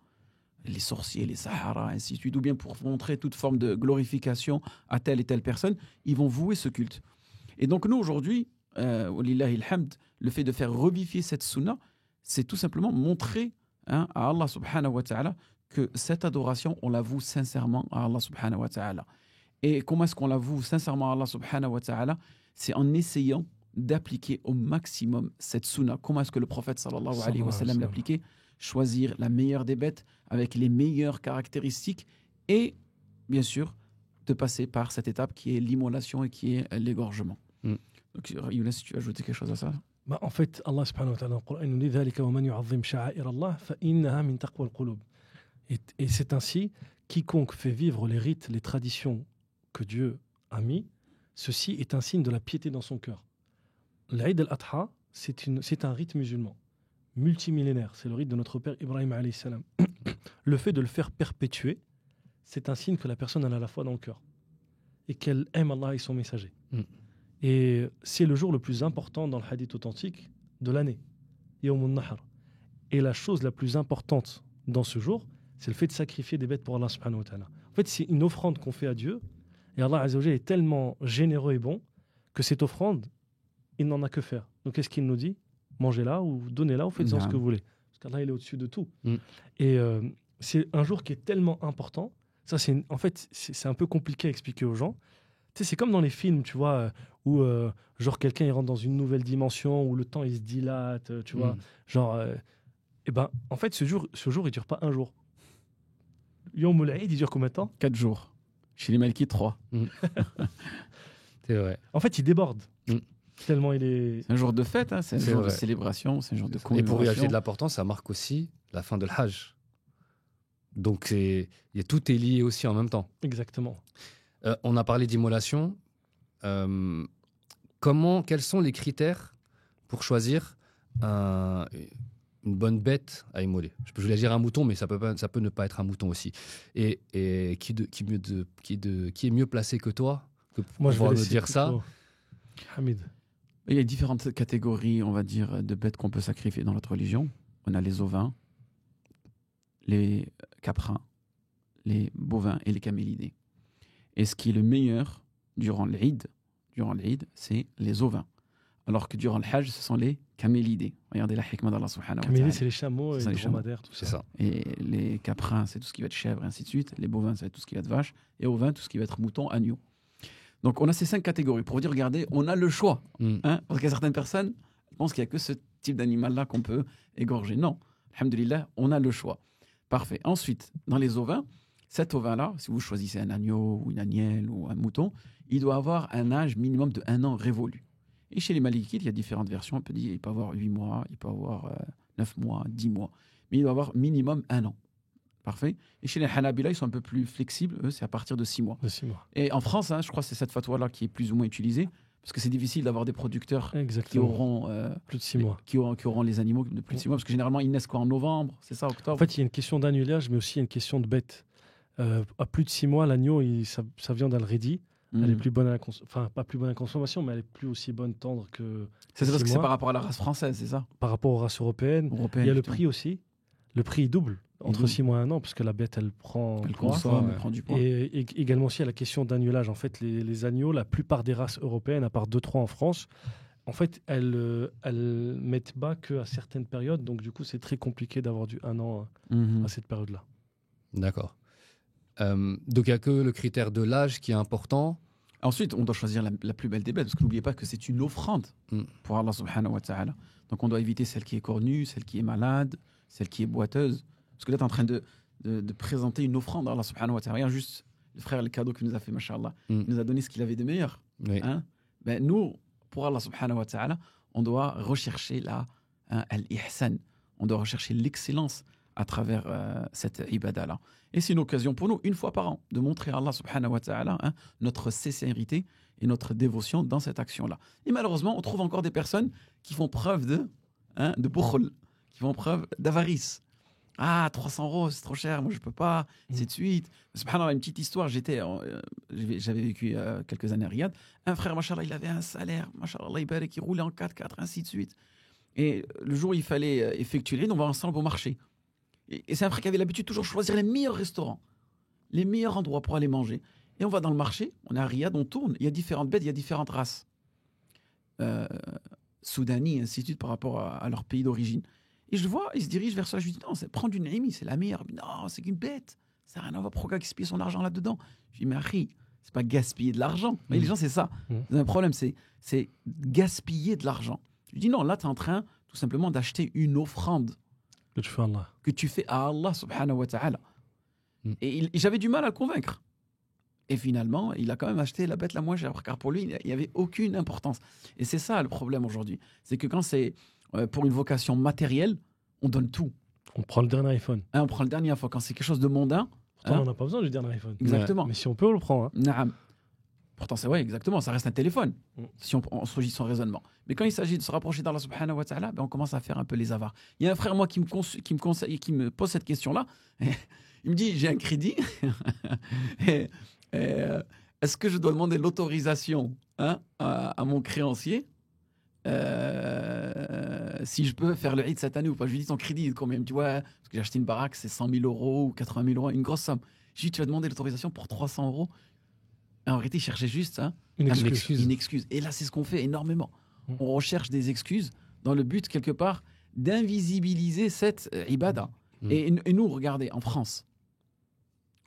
Les sorciers, les saharas, ainsi de suite, ou bien pour montrer toute forme de glorification à telle et telle personne, ils vont vouer ce culte. Et donc nous aujourd'hui, walillahi alhamd, le fait de faire revivifier cette sunna, c'est tout simplement montrer à Allah subhanahu wa ta'ala que cette adoration, on la voue sincèrement à Allah subhanahu wa ta'ala. Et comment est-ce qu'on la voue sincèrement à Allah subhanahu wa ta'ala? C'est en essayant d'appliquer au maximum cette sunna. Comment est-ce que le prophète sallallahu alayhi wa sallam l'appliquait? Choisir la meilleure des bêtes avec les meilleures caractéristiques et bien sûr de passer par cette étape qui est l'immolation et qui est l'égorgement. Donc Younes, si tu veux ajouter quelque chose à ça? En fait, Allah subhanahu wa ta'ala dans le Coran nous dit ذلك ومن يعظم شعائر الله فإنها من تقوى القلوب. Et c'est ainsi, quiconque fait vivre les rites, les traditions que Dieu a mis, ceci est un signe de la piété dans son cœur. L'Aïd al-Adha, c'est un rite musulman, multimillénaire. C'est le rite de notre père Ibrahim alayhi salam. Le fait de le faire perpétuer, c'est un signe que la personne a la foi dans le cœur et qu'elle aime Allah et son messager. Et c'est le jour le plus important dans le hadith authentique de l'année, Yawm al-Nahr. Et la chose la plus importante dans ce jour, c'est le fait de sacrifier des bêtes pour Allah subhanahu wa ta'ala. En fait, c'est une offrande qu'on fait à Dieu. Et Allah azza wa jalla est tellement généreux et bon que cette offrande, il n'en a que faire. Donc qu'est-ce qu'il nous dit? Mangez-la ou donnez-la ou faites-en ce que vous voulez. Parce qu'Allah, il est au-dessus de tout. Et c'est un jour qui est tellement important. Ça, en fait, c'est un peu compliqué à expliquer aux gens. Tu sais, c'est comme dans les films, tu vois, où genre quelqu'un il rentre dans une nouvelle dimension, où le temps il se dilate, tu vois. Genre, et ben, en fait, ce jour, il dure pas un jour. Yawm al-Eid, il dure combien de temps? 4 jours. Chez les Maliki, 3. C'est vrai. En fait, il déborde. Tellement il est... C'est un jour de fête, hein, c'est un jour de célébration, c'est un jour de commémoration. Et pour y ajouter de l'importance, ça marque aussi la fin de l'Hajj. Donc tout est lié aussi en même temps. Exactement. On a parlé d'immolation. Quels sont les critères pour choisir une bonne bête à immoler? Je voulais dire un mouton, mais ça peut ne pas être un mouton aussi. Et qui est mieux placé que toi pour pouvoir nous dire ça? Hamid. Il y a différentes catégories, on va dire, de bêtes qu'on peut sacrifier dans notre religion. On a les ovins, les caprins, les bovins et les camélidés. Et ce qui est le meilleur durant l'Eid, c'est les ovins. Alors que durant le Hajj, ce sont les camélidés. Regardez la hikmah d'Allah subhanahu wa ta'ala. Camélidés, c'est les chameaux et les dromadaires, tout ça. C'est ça. Et les caprins, c'est tout ce qui va être chèvre, et ainsi de suite. Les bovins, ça va être tout ce qui va être vache. Et ovins, tout ce qui va être mouton, agneau. Donc, on a ces 5 catégories. Pour vous dire, regardez, on a le choix. Parce qu'il y a certaines personnes qui pensent qu'il n'y a que ce type d'animal-là qu'on peut égorger. Non. Alhamdulillah, on a le choix. Parfait. Ensuite, dans les ovins, cet ovin-là, si vous choisissez un agneau ou une agnelle ou un mouton, il doit avoir un âge minimum de 1 an révolu. Et chez les Malikites, il y a différentes versions. On peut dire il peut avoir 8 mois, il peut avoir 9 mois, 10 mois. Mais il doit avoir minimum 1 an. Parfait. Et chez les Hanabila, ils sont un peu plus flexibles. Eux, c'est à partir de 6 mois. Et en France, je crois que c'est cette fatwa-là qui est plus ou moins utilisée. Parce que c'est difficile d'avoir des producteurs qui auront plus de 6 mois. Qui auront les animaux de plus de 6 mois. Parce que généralement, ils naissent en novembre, c'est ça, octobre. En fait, il y a une question d'annulage, mais aussi il y a une question de bête. À plus de 6 mois, l'agneau, sa viande, elle raidit. Elle est plus bonne à la pas plus bonne à la consommation, mais elle est plus aussi bonne tendre que. C'est parce que c'est par rapport à la race française, c'est ça? Par rapport aux races européennes. Il y a le prix aussi. Le prix, il double entre 6 mois et 1 an, parce que la bête, elle consomme, elle prend du poids. Et également aussi, il y a la question d'annulage. En fait, les agneaux, la plupart des races européennes, à part 2-3 en France, en fait, elles mettent bas qu'à certaines périodes. Donc, du coup, c'est très compliqué d'avoir du 1 an à cette période-là. D'accord. Donc, il n'y a que le critère de l'âge qui est important. Ensuite, on doit choisir la plus belle des bêtes, parce que n'oubliez pas que c'est une offrande pour Allah subhanahu wa ta'ala. Donc on doit éviter celle qui est cornue, celle qui est malade, celle qui est boiteuse. Parce que là, tu es en train de présenter une offrande à Allah subhanahu wa ta'ala. Regarde juste le frère, le cadeau qu'il nous a fait, mashallah. Il nous a donné ce qu'il avait de meilleur. Oui. Hein? Ben, nous, pour Allah subhanahu wa ta'ala, on doit rechercher al-ihsan. On doit rechercher l'excellence à travers cette ibada-là. Et c'est une occasion pour nous, une fois par an, de montrer à Allah subhanahu wa ta'ala notre sincérité et notre dévotion dans cette action-là. Et malheureusement, on trouve encore des personnes qui font preuve de bukhl, qui font preuve d'avarice. Ah, 300 €, c'est trop cher, moi je peux pas, c'est de suite. Subhanallah, une petite histoire, j'avais vécu quelques années à Riyad. Un frère, machallah, il avait un salaire, machallah, il roulait en 4x4, ainsi de suite. Et le jour où il fallait effectuer l'aide, on va ensemble au marché. Et c'est un frère qui avait l'habitude de toujours choisir les meilleurs restaurants, les meilleurs endroits pour aller manger. Et on va dans le marché, on est à Riyad, on tourne, il y a différentes bêtes, il y a différentes races. Soudani, ainsi de suite, par rapport à leur pays d'origine. Et je le vois, il se dirige vers ça, je lui dis non, prends du Naimi, c'est la meilleure. Non, c'est qu'une bête, ça n'a rien à voir, pourquoi gaspiller son argent là-dedans? Je lui dis mais Harry, c'est pas gaspiller de l'argent. Mais les gens, c'est ça. Un problème, c'est gaspiller de l'argent. Je lui dis non, là, tu es en train tout simplement d'acheter une offrande que tu fais à Allah subhanahu wa ta'ala. Et j'avais du mal à le convaincre. Et finalement, il a quand même acheté la bête la moins chère, car pour lui, il n'y avait aucune importance. Et c'est ça le problème aujourd'hui. C'est que quand c'est pour une vocation matérielle, on donne tout. On prend le dernier iPhone. On prend le dernier iPhone. Quand c'est quelque chose de mondain... Pourtant, on n'a pas besoin du dernier iPhone. Exactement. Ouais. Mais si on peut, on le prend. Pourtant, c'est vrai, exactement. Ça reste un téléphone, si on se régit son raisonnement. Mais quand il s'agit de se rapprocher d'Allah subhanahu wa ta'ala, on commence à faire un peu les avares. Il y a un frère, moi, qui me pose cette question-là. Il me dit, j'ai un crédit. Est-ce que je dois demander l'autorisation à mon créancier si je peux faire le Eid cette année ou pas? Je lui dis, ton crédit est combien? Tu vois, parce que j'ai acheté une baraque, c'est 100 000 € ou 80 000 €, une grosse somme. Je lui dis, tu vas demander l'autorisation pour 300 €. Et en réalité, il cherchait juste une excuse. Et là, c'est ce qu'on fait énormément. On recherche des excuses dans le but, quelque part, d'invisibiliser cette ibada. Et nous, regardez, en France,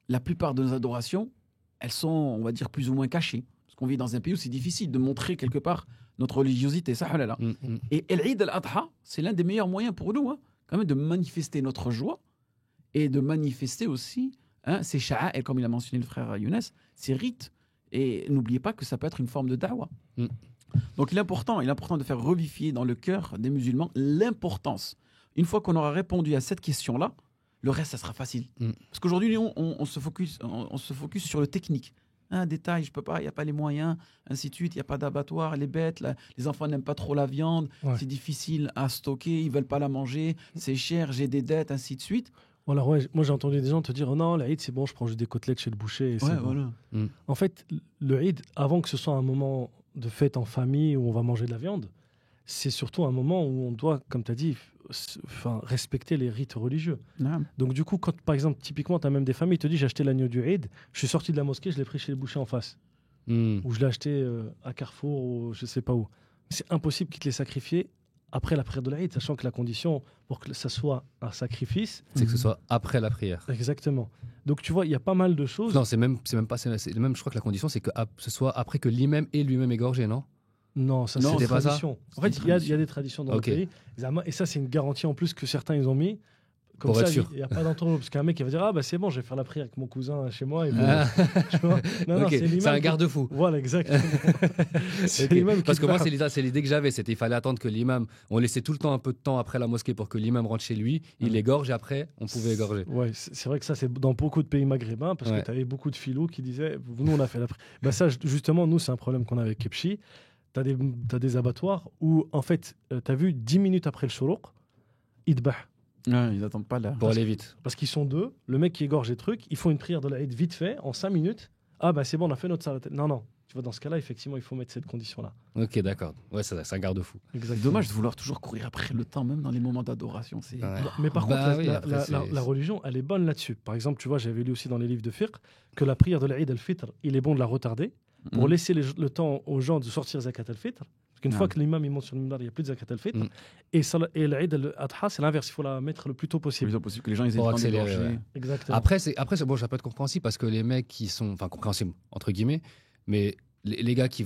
la plupart de nos adorations, elles sont, on va dire, plus ou moins cachées. Parce qu'on vit dans un pays où c'est difficile de montrer quelque part notre religiosité. Ça, là. Et l'Eid al-Adha, c'est l'un des meilleurs moyens pour nous, quand même, de manifester notre joie et de manifester aussi ces sha'a'ir, comme il a mentionné le frère Younes, ces rites. Et n'oubliez pas que ça peut être une forme de da'wah. Donc il est important de faire revivifier dans le cœur des musulmans l'importance. Une fois qu'on aura répondu à cette question-là, le reste, ça sera facile. Parce qu'aujourd'hui, on se focus sur le technique. Un détail, je peux pas, il n'y a pas les moyens, ainsi de suite, il n'y a pas d'abattoir, les bêtes, les enfants n'aiment pas trop la viande, c'est difficile à stocker, ils ne veulent pas la manger, c'est cher, j'ai des dettes, ainsi de suite. Voilà, moi j'ai entendu des gens te dire oh non, l'Aïd c'est bon, je prends juste des côtelettes chez le boucher. Et c'est bon. Voilà. En fait, le Aïd, avant que ce soit un moment de fête en famille où on va manger de la viande, c'est surtout un moment où on doit, comme tu as dit, respecter les rites religieux. Donc du coup, quand par exemple, typiquement, tu as même des familles, te disent j'ai acheté l'agneau du Aïd, je suis sorti de la mosquée, je l'ai pris chez le boucher en face. Ou je l'ai acheté à Carrefour ou je sais pas où. C'est impossible qu'ils te les sacrifient après la prière de l'Aïd, sachant que la condition pour que ça soit un sacrifice, c'est que ce soit après la prière. Exactement. Donc tu vois, il y a pas mal de choses. Non, c'est même pas. Je crois que la condition, c'est que ce soit après que l'imam ait lui-même égorgé, non? Non, ça c'est des traditions. En fait, il y a des traditions dans le pays. Et ça, c'est une garantie en plus que certains ils ont mis. Comme pour ça, être sûr. Il n'y a pas d'entourloupe. Parce qu'un mec il va dire c'est bon, je vais faire la prière avec mon cousin chez moi. Et tu vois non, c'est un garde-fou. Voilà, exactement. Parce que moi, c'est l'idée que j'avais. C'était qu'il fallait attendre que l'imam. On laissait tout le temps un peu de temps après la mosquée pour que l'imam rentre chez lui. Il égorge et après, on pouvait égorger. Ouais, c'est vrai que ça, c'est dans beaucoup de pays maghrébins parce que tu avais beaucoup de philous qui disaient nous, on a fait la prière. Ça, justement, nous, c'est un problème qu'on a avec Kepchi. T'as des abattoirs où, en fait, t'as vu 10 minutes après le shuruq, idbah. Ils n'attendent pas là. Pour aller vite. Parce qu'ils sont deux, le mec qui égorge les trucs, ils font une prière de l'Aïd vite fait, en 5 minutes. C'est bon, on a fait notre salat. Non. Tu vois, dans ce cas-là, effectivement, il faut mettre cette condition-là. Ok, d'accord. Ouais, c'est un garde-fou. C'est dommage de vouloir toujours courir après le temps, même dans les moments d'adoration. Mais par contre, la religion, elle est bonne là-dessus. Par exemple, tu vois, j'avais lu aussi dans les livres de fiqh que la prière de l'Aïd al-Fitr, il est bon de la retarder pour laisser le temps aux gens de sortir zakat al-Fitr. Parce qu'une fois que l'imam il monte sur le minbar, il n'y a plus de zakat al-fitr. Et l'Aïd al-Adha, c'est l'inverse. Il faut la mettre le plus tôt possible. Le plus tôt possible, que les gens ils aient le temps d'égorger. Exactement. Après, bon, ça peut être compréhensible parce que les mecs qui sont, enfin compréhensible entre guillemets, mais les gars qui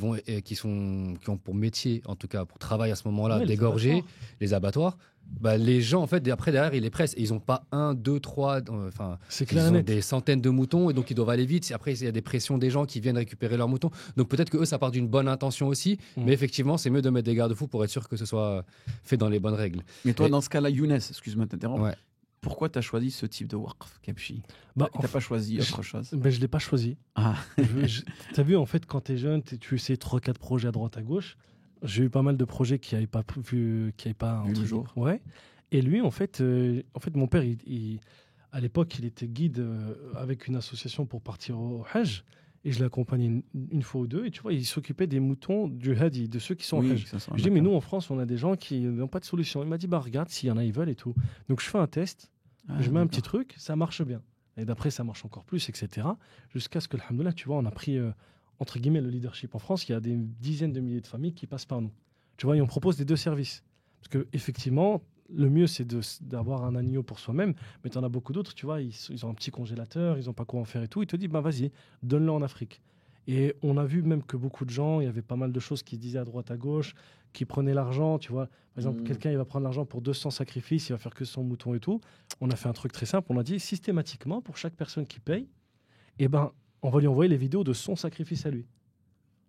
ont pour métier, en tout cas pour travail à ce moment-là, d'égorger les abattoirs, bah, les gens, en fait, après, derrière, ils les pressent. Et ils n'ont pas 1, 2, 3, ils ont des centaines de moutons et donc ils doivent aller vite. Après, il y a des pressions des gens qui viennent récupérer leurs moutons. Donc peut-être que eux, ça part d'une bonne intention aussi. Mais effectivement, c'est mieux de mettre des garde-fous pour être sûr que ce soit fait dans les bonnes règles. Mais toi, dans ce cas-là, Younes, excuse-moi de t'interrompre. Pourquoi tu as choisi ce type de waqf, Kabchi? Tu n'as pas choisi autre chose? Je ne l'ai pas choisi. Tu as vu, en fait, quand tu es jeune, tu essaies 3-4 projets à droite, à gauche. J'ai eu pas mal de projets qui n'avaient pas vu le jour. Ouais. Et lui, en fait, mon père, à l'époque, il était guide avec une association pour partir au Hajj. Et je l'ai accompagné une fois ou deux. Et tu vois, il s'occupait des moutons du Hadi, de ceux qui sont au Hajj. Je dis, mais nous, en France, on a des gens qui n'ont pas de solution. Il m'a dit, bah regarde, s'il y en a, ils veulent et tout. Donc, je fais un test. Je mets un petit truc, ça marche bien. Et d'après, ça marche encore plus, etc. Jusqu'à ce que, alhamdoulilah, tu vois, on a pris... entre guillemets, le leadership en France, il y a des dizaines de milliers de familles qui passent par nous. Tu vois, et on propose les deux services. Parce qu'effectivement, le mieux, c'est d'avoir un agneau pour soi-même, mais tu en as beaucoup d'autres, tu vois, ils ont un petit congélateur, ils n'ont pas quoi en faire et tout. Ils te disent, bah, vas-y, donne-le en Afrique. Et on a vu même que beaucoup de gens, il y avait pas mal de choses qui se disaient à droite, à gauche, qui prenaient l'argent, tu vois. Par exemple, quelqu'un, il va prendre l'argent pour 200 sacrifices, il va faire que son mouton et tout. On a fait un truc très simple, on a dit, systématiquement, pour chaque personne qui paye, eh ben, on va lui envoyer les vidéos de son sacrifice à lui.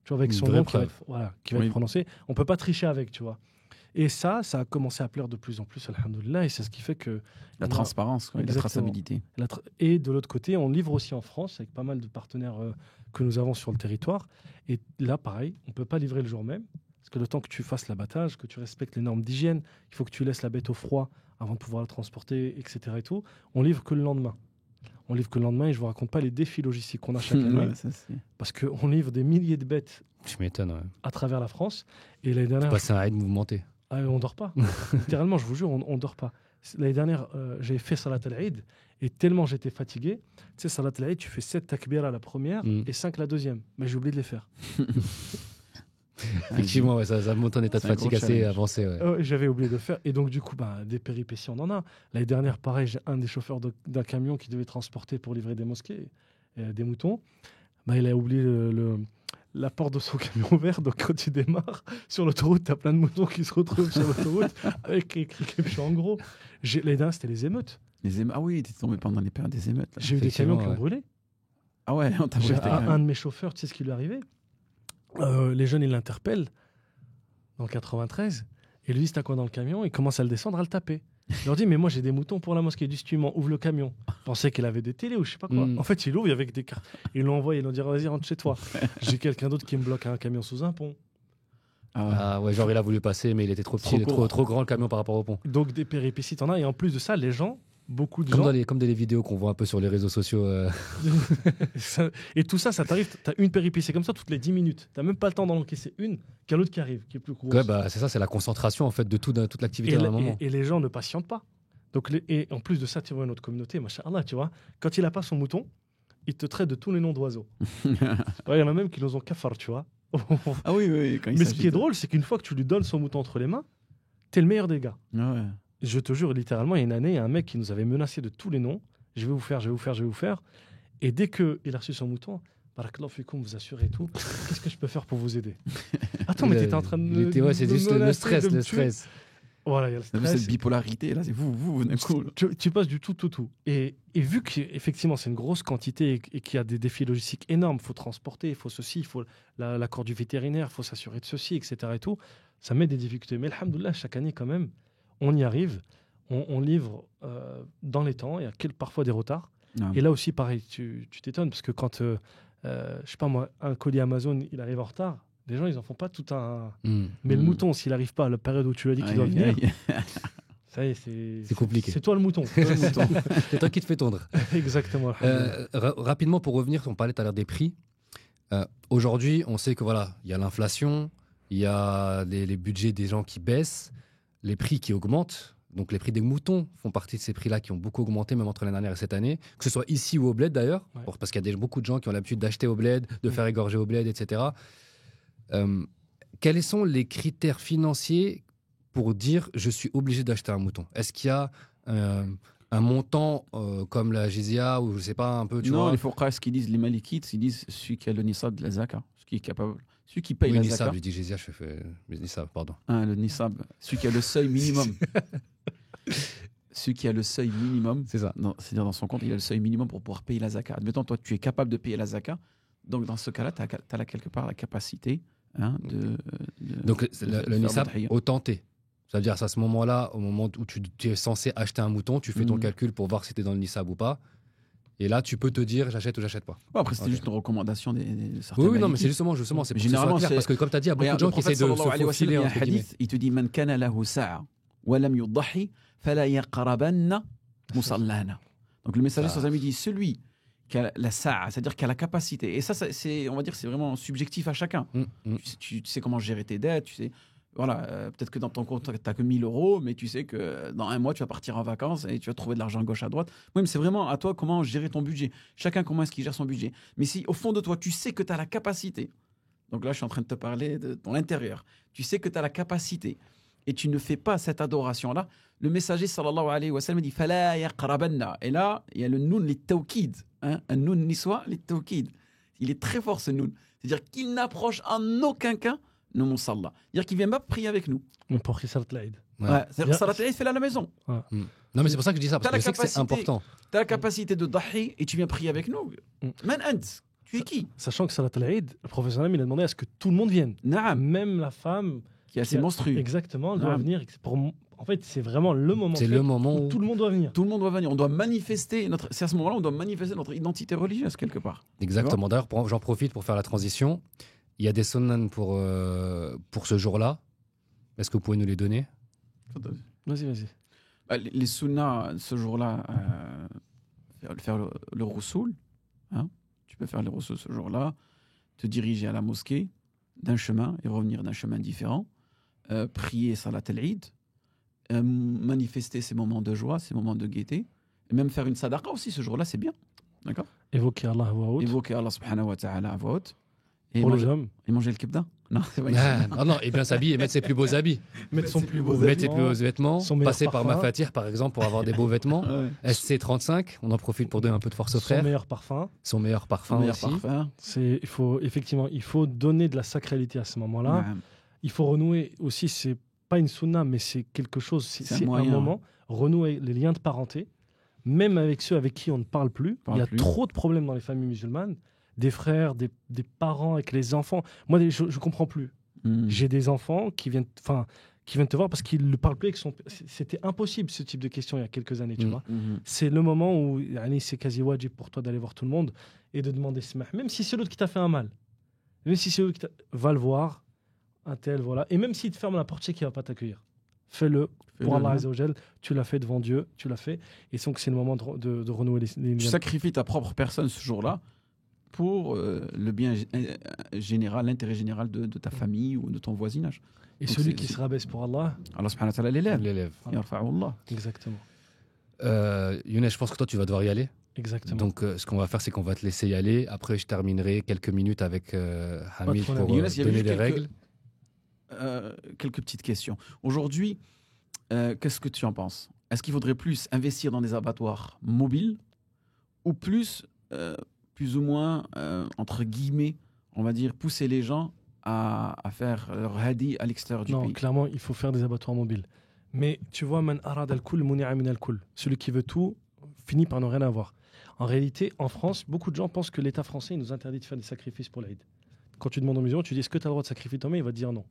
Tu vois, avec son nom qui va être prononcé. On ne peut pas tricher avec, tu vois. Et ça a commencé à plaire de plus en plus, alhamdoulilah. Et c'est ce qui fait que... La transparence, la traçabilité. Et de l'autre côté, on livre aussi en France avec pas mal de partenaires que nous avons sur le territoire. Et là, pareil, on ne peut pas livrer le jour même. Parce que le temps que tu fasses l'abattage, que tu respectes les normes d'hygiène, il faut que tu laisses la bête au froid avant de pouvoir la transporter, etc. Et tout. On livre que le lendemain. On livre que le lendemain et je ne vous raconte pas les défis logistiques qu'on a chaque année. Parce qu'on livre des milliers de bêtes à travers la France. Et l'année dernière... C'est un aide mouvementé. On ne dort pas. Littéralement, je vous jure, on ne dort pas. L'année dernière, j'ai fait Salat al-Eid et tellement j'étais fatigué. Tu sais, Salat al-Eid, tu fais 7 takbira la première et 5 la deuxième. Mais j'ai oublié de les faire. Effectivement, ça monte un état de fatigue assez avancé. J'avais oublié de le faire. Et donc, du coup, des péripéties, on en a. L'année dernière, pareil, j'ai un des chauffeurs d'un camion qui devait transporter pour livrer des mosquées, des moutons. Il a oublié la porte de son camion ouverte. Donc, quand tu démarres sur l'autoroute, tu as plein de moutons qui se retrouvent sur l'autoroute avec écrit en gros. L'année dernière, c'était les émeutes. Ah oui, tu es tombé pendant les périodes des émeutes. J'ai eu des camions qui ont brûlé. Ah ouais, on t'a brûlé. Un de mes chauffeurs, tu sais ce qui lui est arrivé? Les jeunes, ils l'interpellent dans le 93 et lui, c'est à quoi dans le camion? Il commence à le descendre, à le taper. Il leur dit, mais moi j'ai des moutons pour la mosquée du Stument, ouvre le camion. Je pensais qu'il avait des télés ou je sais pas quoi. En fait, il ouvre avec des cartes. Ils l'ont envoyé, ils l'ont dit, vas-y, rentre chez toi. J'ai quelqu'un d'autre qui me bloque un camion sous un pont. Ah ouais, genre il a voulu passer, mais il était trop petit, trop grand le camion par rapport au pont. Donc des péripéties, t'en as. Et en plus de ça, les gens, beaucoup de gens... Comme dans les vidéos qu'on voit un peu sur les réseaux sociaux. Et tout ça, ça t'arrive, t'as une péripétie comme ça toutes les 10 minutes. T'as même pas le temps d'en encaisser une, qu'il y a l'autre qui arrive, qui est plus grosse. Ouais, c'est ça, c'est la concentration en fait de toute l'activité à un moment. Et les gens ne patientent pas. Donc, et en plus de ça, tu vois une autre communauté, machallah, tu vois, quand il a pas son mouton, il te traite de tous les noms d'oiseaux. Il y en a même qui nous ont cafard, tu vois. Ah oui. Mais ce qui est drôle, c'est qu'une fois que tu lui donnes son mouton entre les mains, t'es le meilleur des gars. Ah ouais. Je te jure, littéralement, il y a une année, il y a un mec qui nous avait menacé de tous les noms. Je vais vous faire. Et dès qu'il a reçu son mouton, Barakallahu fikoum, vous assurez et tout, qu'est-ce que je peux faire pour vous aider? Attends, mais t'étais en train de me... C'est juste le stress. Voilà, il y a le stress. Cette bipolarité, là, c'est vous d'un coup. Tu passes du tout. Et vu qu'effectivement, c'est une grosse quantité et qu'il y a des défis logistiques énormes, il faut transporter, il faut ceci, il faut l'accord du vétérinaire, il faut s'assurer de ceci, etc. et tout, ça met des difficultés. Mais alhamdoulilah, chaque année, quand même, on y arrive, on livre dans les temps, il y a parfois des retards. Ah. Et là aussi, pareil, tu t'étonnes, parce que quand, je sais pas moi, un colis Amazon, il arrive en retard, les gens, ils en font pas tout un... Mais le mouton, s'il n'arrive pas à la période où tu lui as dit qu'il doit venir, ça y est, c'est compliqué. C'est toi le mouton. C'est toi qui te fais tondre. Exactement. Rapidement, pour revenir, on parlait tout à l'heure des prix. Aujourd'hui, on sait que voilà, il y a l'inflation, il y a les budgets des gens qui baissent, les prix qui augmentent. Donc les prix des moutons font partie de ces prix-là qui ont beaucoup augmenté, même entre l'année dernière et cette année, que ce soit ici ou au bled d'ailleurs, parce qu'il y a beaucoup de gens qui ont l'habitude d'acheter au bled, de faire égorger au bled, etc. quels sont les critères financiers pour dire je suis obligé d'acheter un mouton? Est-ce qu'il y a un montant comme la jizya ou je sais pas un peu, tu vois? Non, les fuqaha, ce qu'ils disent, les malikites, ils disent celui qui a le nisab de la zaka, celui qui est capable, celui qui paye la nisab, zaka. Je dis jizya, je fais nisab, pardon. Le nisab, celui qui a le seuil minimum. Celui qui a le seuil minimum, c'est ça. C'est-à-dire dans son compte, il a le seuil minimum pour pouvoir payer la zaka. Admettons, toi, tu es capable de payer la zaka, donc dans ce cas-là, tu as là quelque part la capacité donc le nisab au tenté. C'est-à-dire à ce moment-là, au moment où tu es censé acheter un mouton, tu fais ton calcul pour voir si tu es dans le nisab ou pas. Et là, tu peux te dire j'achète ou j'achète pas. Après, c'est juste une recommandation des certains. Oui, non, mais c'est justement c'est pour généralement clair, parce que comme tu as dit, il y a beaucoup de gens qui essaient de se faufiler. Il y a un hadith, il te dit man kana lahu sa'a wa lam yudahi fala yaqrabanna musallana. Donc le messager sallallahu alayhi wa sallam dit celui qui a la sa'a, c'est-à-dire qui a la capacité. Et ça, c'est, on va dire, c'est vraiment subjectif à chacun. Tu sais comment gérer tes dettes, tu sais. Voilà, peut-être que dans ton compte, tu n'as que 1 000 euros, mais tu sais que dans un mois, tu vas partir en vacances et tu vas trouver de l'argent gauche à droite. Oui, mais c'est vraiment à toi comment gérer ton budget. Chacun, comment est-ce qu'il gère son budget. Mais si au fond de toi, tu sais que tu as la capacité, donc là, je suis en train de te parler de ton intérieur, tu sais que tu as la capacité et tu ne fais pas cette adoration-là, le messager, sallallahu alayhi wa sallam, dit « Fala yaqrabanna » Et là, il y a le noun li tawkid, un noun niswa li tawkid. Il est très fort ce noun. C'est-à-dire qu'il n'approche en aucun cas nos musalla. C'est-à-dire qu'il ne vient pas prier avec nous. Mais pour Salat l'Aïd. C'est-à-dire Salat l'Aïd, fais-la à la maison. Non, mais c'est pour ça que je dis ça, parce que je sais que c'est important. Tu as la capacité de dahi et tu viens prier avec nous. Man ant, tu es qui? Sachant que Salat l'Aïd, le professeur il a demandé à ce que tout le monde vienne. Même la femme qui a ses menstrues. Exactement, elle doit venir. En fait, c'est vraiment le moment. C'est le moment où tout le monde doit venir. Tout le monde doit venir. On doit manifester c'est à ce moment-là, on doit manifester notre identité religieuse quelque part. Exactement. D'ailleurs, j'en profite pour faire la transition. Il y a des sunnahs pour ce jour-là. Est-ce que vous pouvez nous les donner? Vas-y. Les sunnahs, ce jour-là, faire le roussoul. Tu peux faire le roussoul ce jour-là, te diriger à la mosquée d'un chemin et revenir d'un chemin différent, prier Salat al-Eid, manifester ces moments de joie, ces moments de gaieté, et même faire une sadaqa aussi ce jour-là, c'est bien. D'accord? Évoquer Allah à voix haute. Évoquer Allah subhanahu wa ta'ala à voix haute. Et pour les hommes. Et manger le kibda. Non, c'est pas non, et bien s'habiller et mettre ses plus beaux habits. Mettre ses plus beaux vêtements. Passer par Mafatir, par exemple, pour avoir des beaux vêtements. SC35, on en profite pour donner un peu de force aux frères. Son meilleur parfum aussi. Il faut donner de la sacralité à ce moment-là. Il faut renouer aussi, c'est pas une sunna, mais c'est quelque chose, c'est un moment, renouer les liens de parenté, même avec ceux avec qui on ne parle plus. Il y a trop de problèmes dans les familles musulmanes. Des frères, des parents avec les enfants. Moi, je ne comprends plus. J'ai des enfants qui viennent te voir parce qu'ils ne parlent plus avec son père. C'était impossible, ce type de question, il y a quelques années, tu vois. C'est le moment où c'est quasi wajib pour toi d'aller voir tout le monde et de demander smah. Même si c'est l'autre qui t'a fait un mal. Même si c'est l'autre va le voir, un tel, voilà. Et même s'il te ferme la porte, c'est qu'il ne va pas t'accueillir. Fais-le. Pour Allah Azza wa Jal, tu l'as fait devant Dieu, tu l'as fait. Et donc, c'est le moment de renouer les liens. Tu sacrifies ta propre personne ce jour-là pour le bien général, l'intérêt général de ta famille ou de ton voisinage. Et donc celui qui se rabaisse pour Allah, Allah subhanahu wa ta'ala l'élève. Exactement. Younes, je pense que toi, tu vas devoir y aller. Exactement. Donc, ce qu'on va faire, c'est qu'on va te laisser y aller. Après, je terminerai quelques minutes avec Hamid pour donner les règles. Quelques petites questions. Aujourd'hui, qu'est-ce que tu en penses? Est-ce qu'il faudrait plus investir dans des abattoirs mobiles ou plus ou moins, entre guillemets, on va dire, pousser les gens à faire leur hadi à l'extérieur du pays? Non, clairement, il faut faire des abattoirs mobiles. Mais tu vois, man arad al-kul muni'a min al-kul. Celui qui veut tout finit par ne rien avoir. En réalité, en France, beaucoup de gens pensent que l'État français nous interdit de faire des sacrifices pour l'Aïd. Quand tu demandes aux musulmans, tu dis est-ce que tu as le droit de sacrifier ton mec, il va te dire non.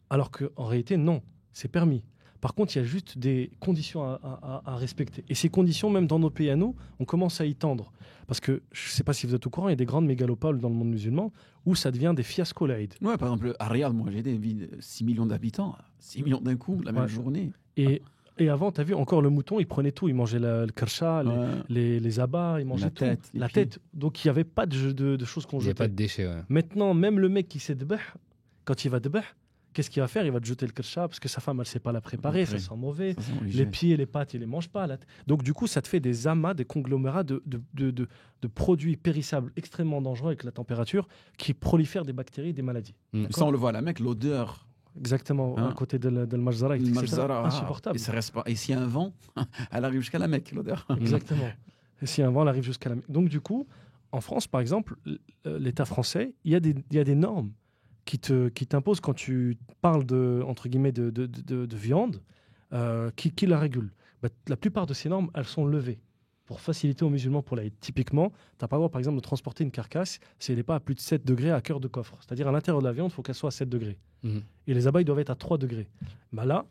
Alors qu'en réalité, non, c'est permis. Par contre, il y a juste des conditions à respecter. Et ces conditions, même dans nos pays à nous, on commence à y tendre. Parce que, je ne sais pas si vous êtes au courant, il y a des grandes mégalopoles dans le monde musulman où ça devient des fiascos l'Aïd. Ouais, par exemple, à Riyad, moi j'ai des villes de 6 millions d'habitants, 6 millions d'un coup, la même journée. Et avant, tu as vu, encore le mouton, il prenait tout. Il mangeait le kersha, les abats, il mangeait tout. La tête. Donc, il n'y avait pas de choses qu'on jetait. Il n'y avait pas de déchets, ouais. Maintenant, même le mec qui sait debah, quand il va debah, qu'est-ce qu'il va faire? Il va te jeter le kersha parce que sa femme, elle ne sait pas la préparer, ça sent mauvais. Les pieds et les pattes, il ne les mange pas. Donc, du coup, ça te fait des amas, des conglomérats de produits périssables extrêmement dangereux avec la température qui prolifèrent des bactéries, des maladies. Ça, on le voit à la Mecque, l'odeur. Exactement, à côté de le Majzara, c'est insupportable. Et s'il y a un vent, elle arrive jusqu'à la Mecque, l'odeur. Exactement. Et s'il y a un vent, elle arrive jusqu'à la Mecque. Donc, du coup, en France, par exemple, l'État français, il y a des normes qui t'imposent quand tu parles entre guillemets de viande, qui la régulent. La plupart de ces normes, elles sont levées pour faciliter aux musulmans pour l'Aïd. Typiquement, tu n'as pas le droit, par exemple, de transporter une carcasse si elle n'est pas à plus de 7 degrés à cœur de coffre. C'est-à-dire à l'intérieur de la viande, il faut qu'elle soit à 7 degrés. Et les abayes doivent être à 3 degrés. Là,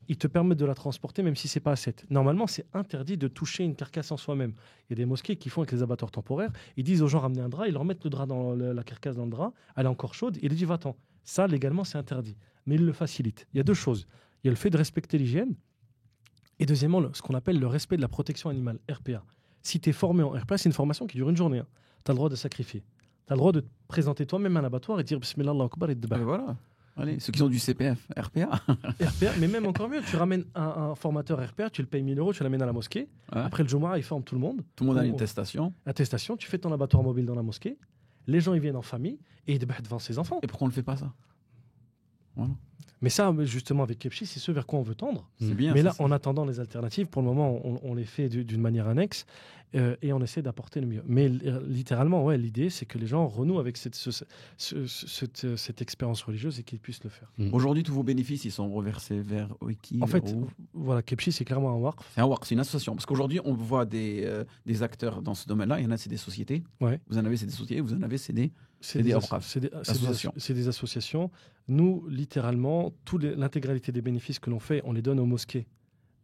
ils te permettent de la transporter même si ce n'est pas à 7. Normalement, c'est interdit de toucher une carcasse en soi-même. Il y a des mosquées qui font avec les abattoirs temporaires. Ils disent aux gens, ramenez un drap, ils leur mettent le drap dans la carcasse dans le drap, elle est encore chaude, il dit, va-t'en. Ça, légalement, c'est interdit. Mais ils le facilitent. Il y a deux choses. Il y a le fait de respecter l'hygiène et deuxièmement, ce qu'on appelle le respect de la protection animale, RPA. Si tu es formé en RPA, c'est une formation qui dure une journée. Tu as le droit de sacrifier. Tu as le droit de te présenter toi-même à un abattoir et dire Bismillah, Allahu Akbar et de te voilà. Allez, ceux qui ont du CPF, RPA. RPA, mais même encore mieux, tu ramènes un formateur RPA, tu le payes 1000 €, tu l'amènes à la mosquée. Ouais. Après le Jumu'ah, il forme tout le monde. Tout le monde a une attestation. Attestation, tu fais ton abattoir mobile dans la mosquée. Les gens, ils viennent en famille et ils débattent devant ses enfants. Et pourquoi on ne le fait pas, ça? Voilà. Mais ça, justement, avec Kepchi, c'est ce vers quoi on veut tendre. C'est bien, mais là, en attendant les alternatives, pour le moment, on les fait d'une manière annexe et on essaie d'apporter le mieux. Mais littéralement, ouais, l'idée, c'est que les gens renouent avec cette expérience religieuse et qu'ils puissent le faire. Aujourd'hui, tous vos bénéfices, ils sont reversés vers qui? En fait, voilà, Kepchi, c'est clairement un waqf. C'est un waqf, c'est une association. Parce qu'aujourd'hui, on voit des acteurs dans ce domaine-là. Il y en a, c'est des sociétés. Ouais. Vous en avez, c'est des sociétés. Vous en avez, c'est des associations. C'est des associations. Nous, littéralement, l'intégralité des bénéfices que l'on fait, on les donne aux mosquées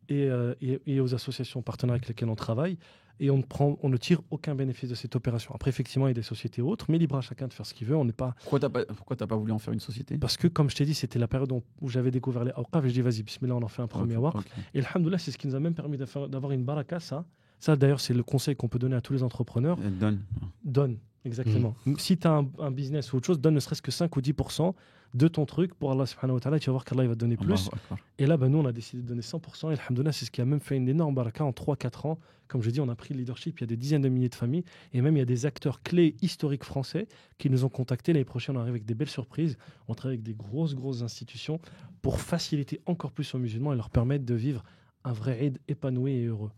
et aux associations partenaires avec lesquelles on travaille. Et on ne tire aucun bénéfice de cette opération. Après, effectivement, il y a des sociétés autres, mais libre à chacun de faire ce qu'il veut. On n'est pas... Pourquoi t'as pas voulu en faire une société? Parce que, comme je t'ai dit, c'était la période où j'avais découvert les awqaf et je dis, vas-y, bismillah, on en fait un premier waqf. Okay. Et alhamdoulilah, c'est ce qui nous a même permis d'avoir une baraka, ça. Ça, d'ailleurs, c'est le conseil qu'on peut donner à tous les entrepreneurs. Donne. Exactement. Si tu as un business ou autre chose, donne ne serait-ce que 5 ou 10% de ton truc pour Allah subhanahu wa ta'ala, tu vas voir qu'Allah va te donner plus. Et là, nous, on a décidé de donner 100%. Et alhamdoulilah, c'est ce qui a même fait une énorme baraka en 3-4 ans. Comme je dis, on a pris le leadership. Il y a des dizaines de milliers de familles. Et même, il y a des acteurs clés historiques français qui nous ont contactés. L'année prochaine, on arrive avec des belles surprises. On travaille avec des grosses institutions pour faciliter encore plus aux musulmans et leur permettre de vivre un vrai Eid épanoui et heureux.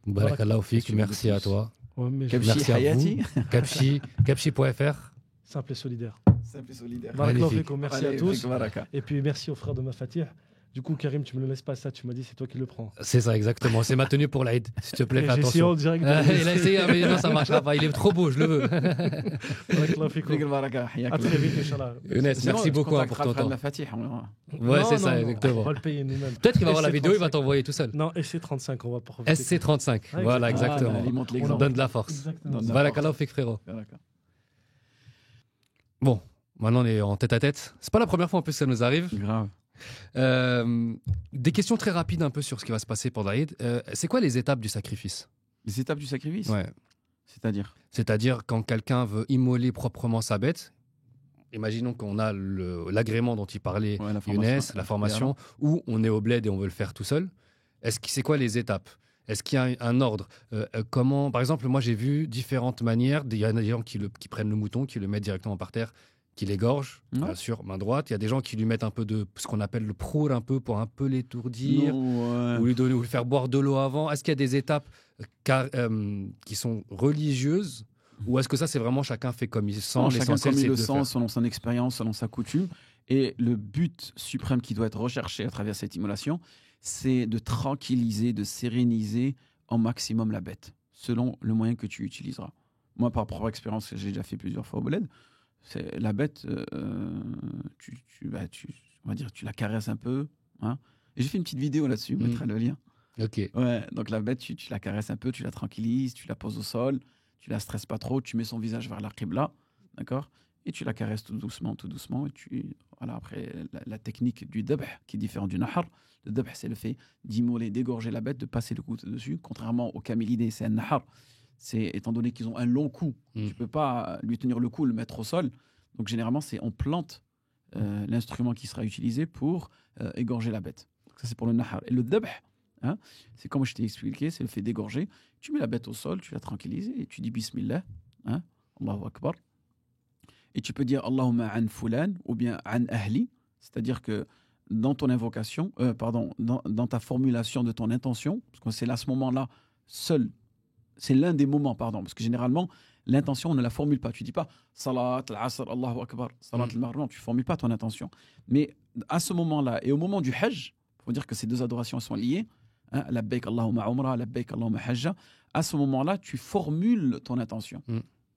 Barakallahu fik, merci à toi. Ouais, merci à vous. Kapchi.fr. Simple et solidaire. Magnifique. Merci à tous. Et puis merci aux frères de Mafatih. Du coup, Karim, tu me le laisses pas ça, tu m'as dit c'est toi qui le prends. C'est ça, exactement. C'est ma tenue pour l'Aïd. S'il te plaît, fais attention. Il a essayé, mais non, ça marchera pas. Il est trop beau, je le veux. À très vite, Inch'Allah. Merci beaucoup pour ton temps. Ouais, c'est ça, exactement. On va le payer nous-mêmes. Peut-être qu'il va voir la vidéo, il va t'envoyer tout seul. Non, SC35, on va profiter. SC35, voilà, exactement. On donne de la force. Barakallahu fik, frérot. Bon, maintenant on est en tête-à-tête. C'est pas la première fois en plus que ça nous arrive. Grave. Des questions très rapides un peu sur ce qui va se passer pendant l'Aïd. C'est quoi les étapes du sacrifice? Les étapes du sacrifice? Ouais. C'est-à-dire quand quelqu'un veut immoler proprement sa bête, imaginons qu'on a l'agrément dont il parlait, Younes, la formation, ou on est au bled et on veut le faire tout seul. C'est quoi les étapes? Est-ce qu'il y a un ordre? Comment, par exemple, moi j'ai vu différentes manières. Il y a des gens qui prennent le mouton, qui le mettent directement par terre, qui l'égorge, bien sûr, main droite. Il y a des gens qui lui mettent un peu de ce qu'on appelle le prour, un peu pour un peu l'étourdir, ou lui faire boire de l'eau avant. Est-ce qu'il y a des étapes qui sont religieuses, ou est-ce que ça, c'est vraiment chacun fait comme il sent? Chacun comme il le sent, selon son expérience, selon sa coutume. Et le but suprême qui doit être recherché à travers cette immolation, c'est de tranquilliser, de séréniser au maximum la bête, selon le moyen que tu utiliseras. Moi, par propre expérience, j'ai déjà fait plusieurs fois au bled. C'est la bête, on va dire, tu la caresses un peu. Hein. Et j'ai fait une petite vidéo là-dessus, je mettrai le lien. Ok. Ouais, donc la bête, tu la caresses un peu, tu la tranquillises, tu la poses au sol, tu la stresses pas trop, tu mets son visage vers la qibla, d'accord? Et tu la caresses tout doucement. Et voilà, après, la technique du dabh, qui est différente du nahar. Le dabh, c'est le fait d'immoler, d'égorger la bête, de passer le couteau dessus. Contrairement au camélidé, c'est un nahar. Étant donné qu'ils ont un long cou, tu ne peux pas lui tenir le cou, le mettre au sol. Donc généralement, on plante l'instrument qui sera utilisé pour égorger la bête. Donc ça, c'est pour le nahar. Et le dhabh, hein, c'est comme je t'ai expliqué, c'est le fait d'égorger. Tu mets la bête au sol, tu la tranquillises et tu dis Bismillah, hein, Allahu Akbar. Et tu peux dire Allahumma an fulan ou bien an ahli, c'est-à-dire que dans ton invocation, dans ta formulation de ton intention, parce que c'est à ce moment-là seul, c'est l'un des moments, parce que généralement, l'intention, on ne la formule pas. Tu ne dis pas Salat al-Asr, Allahu Akbar, Salat al-Maghrib, non, tu ne formules pas ton intention. Mais à ce moment-là, et au moment du Hajj, il faut dire que ces deux adorations sont liées, hein, Labbaik Allahumma Umrah, Labbaik Allahumma Hajja, à ce moment-là, tu formules ton intention.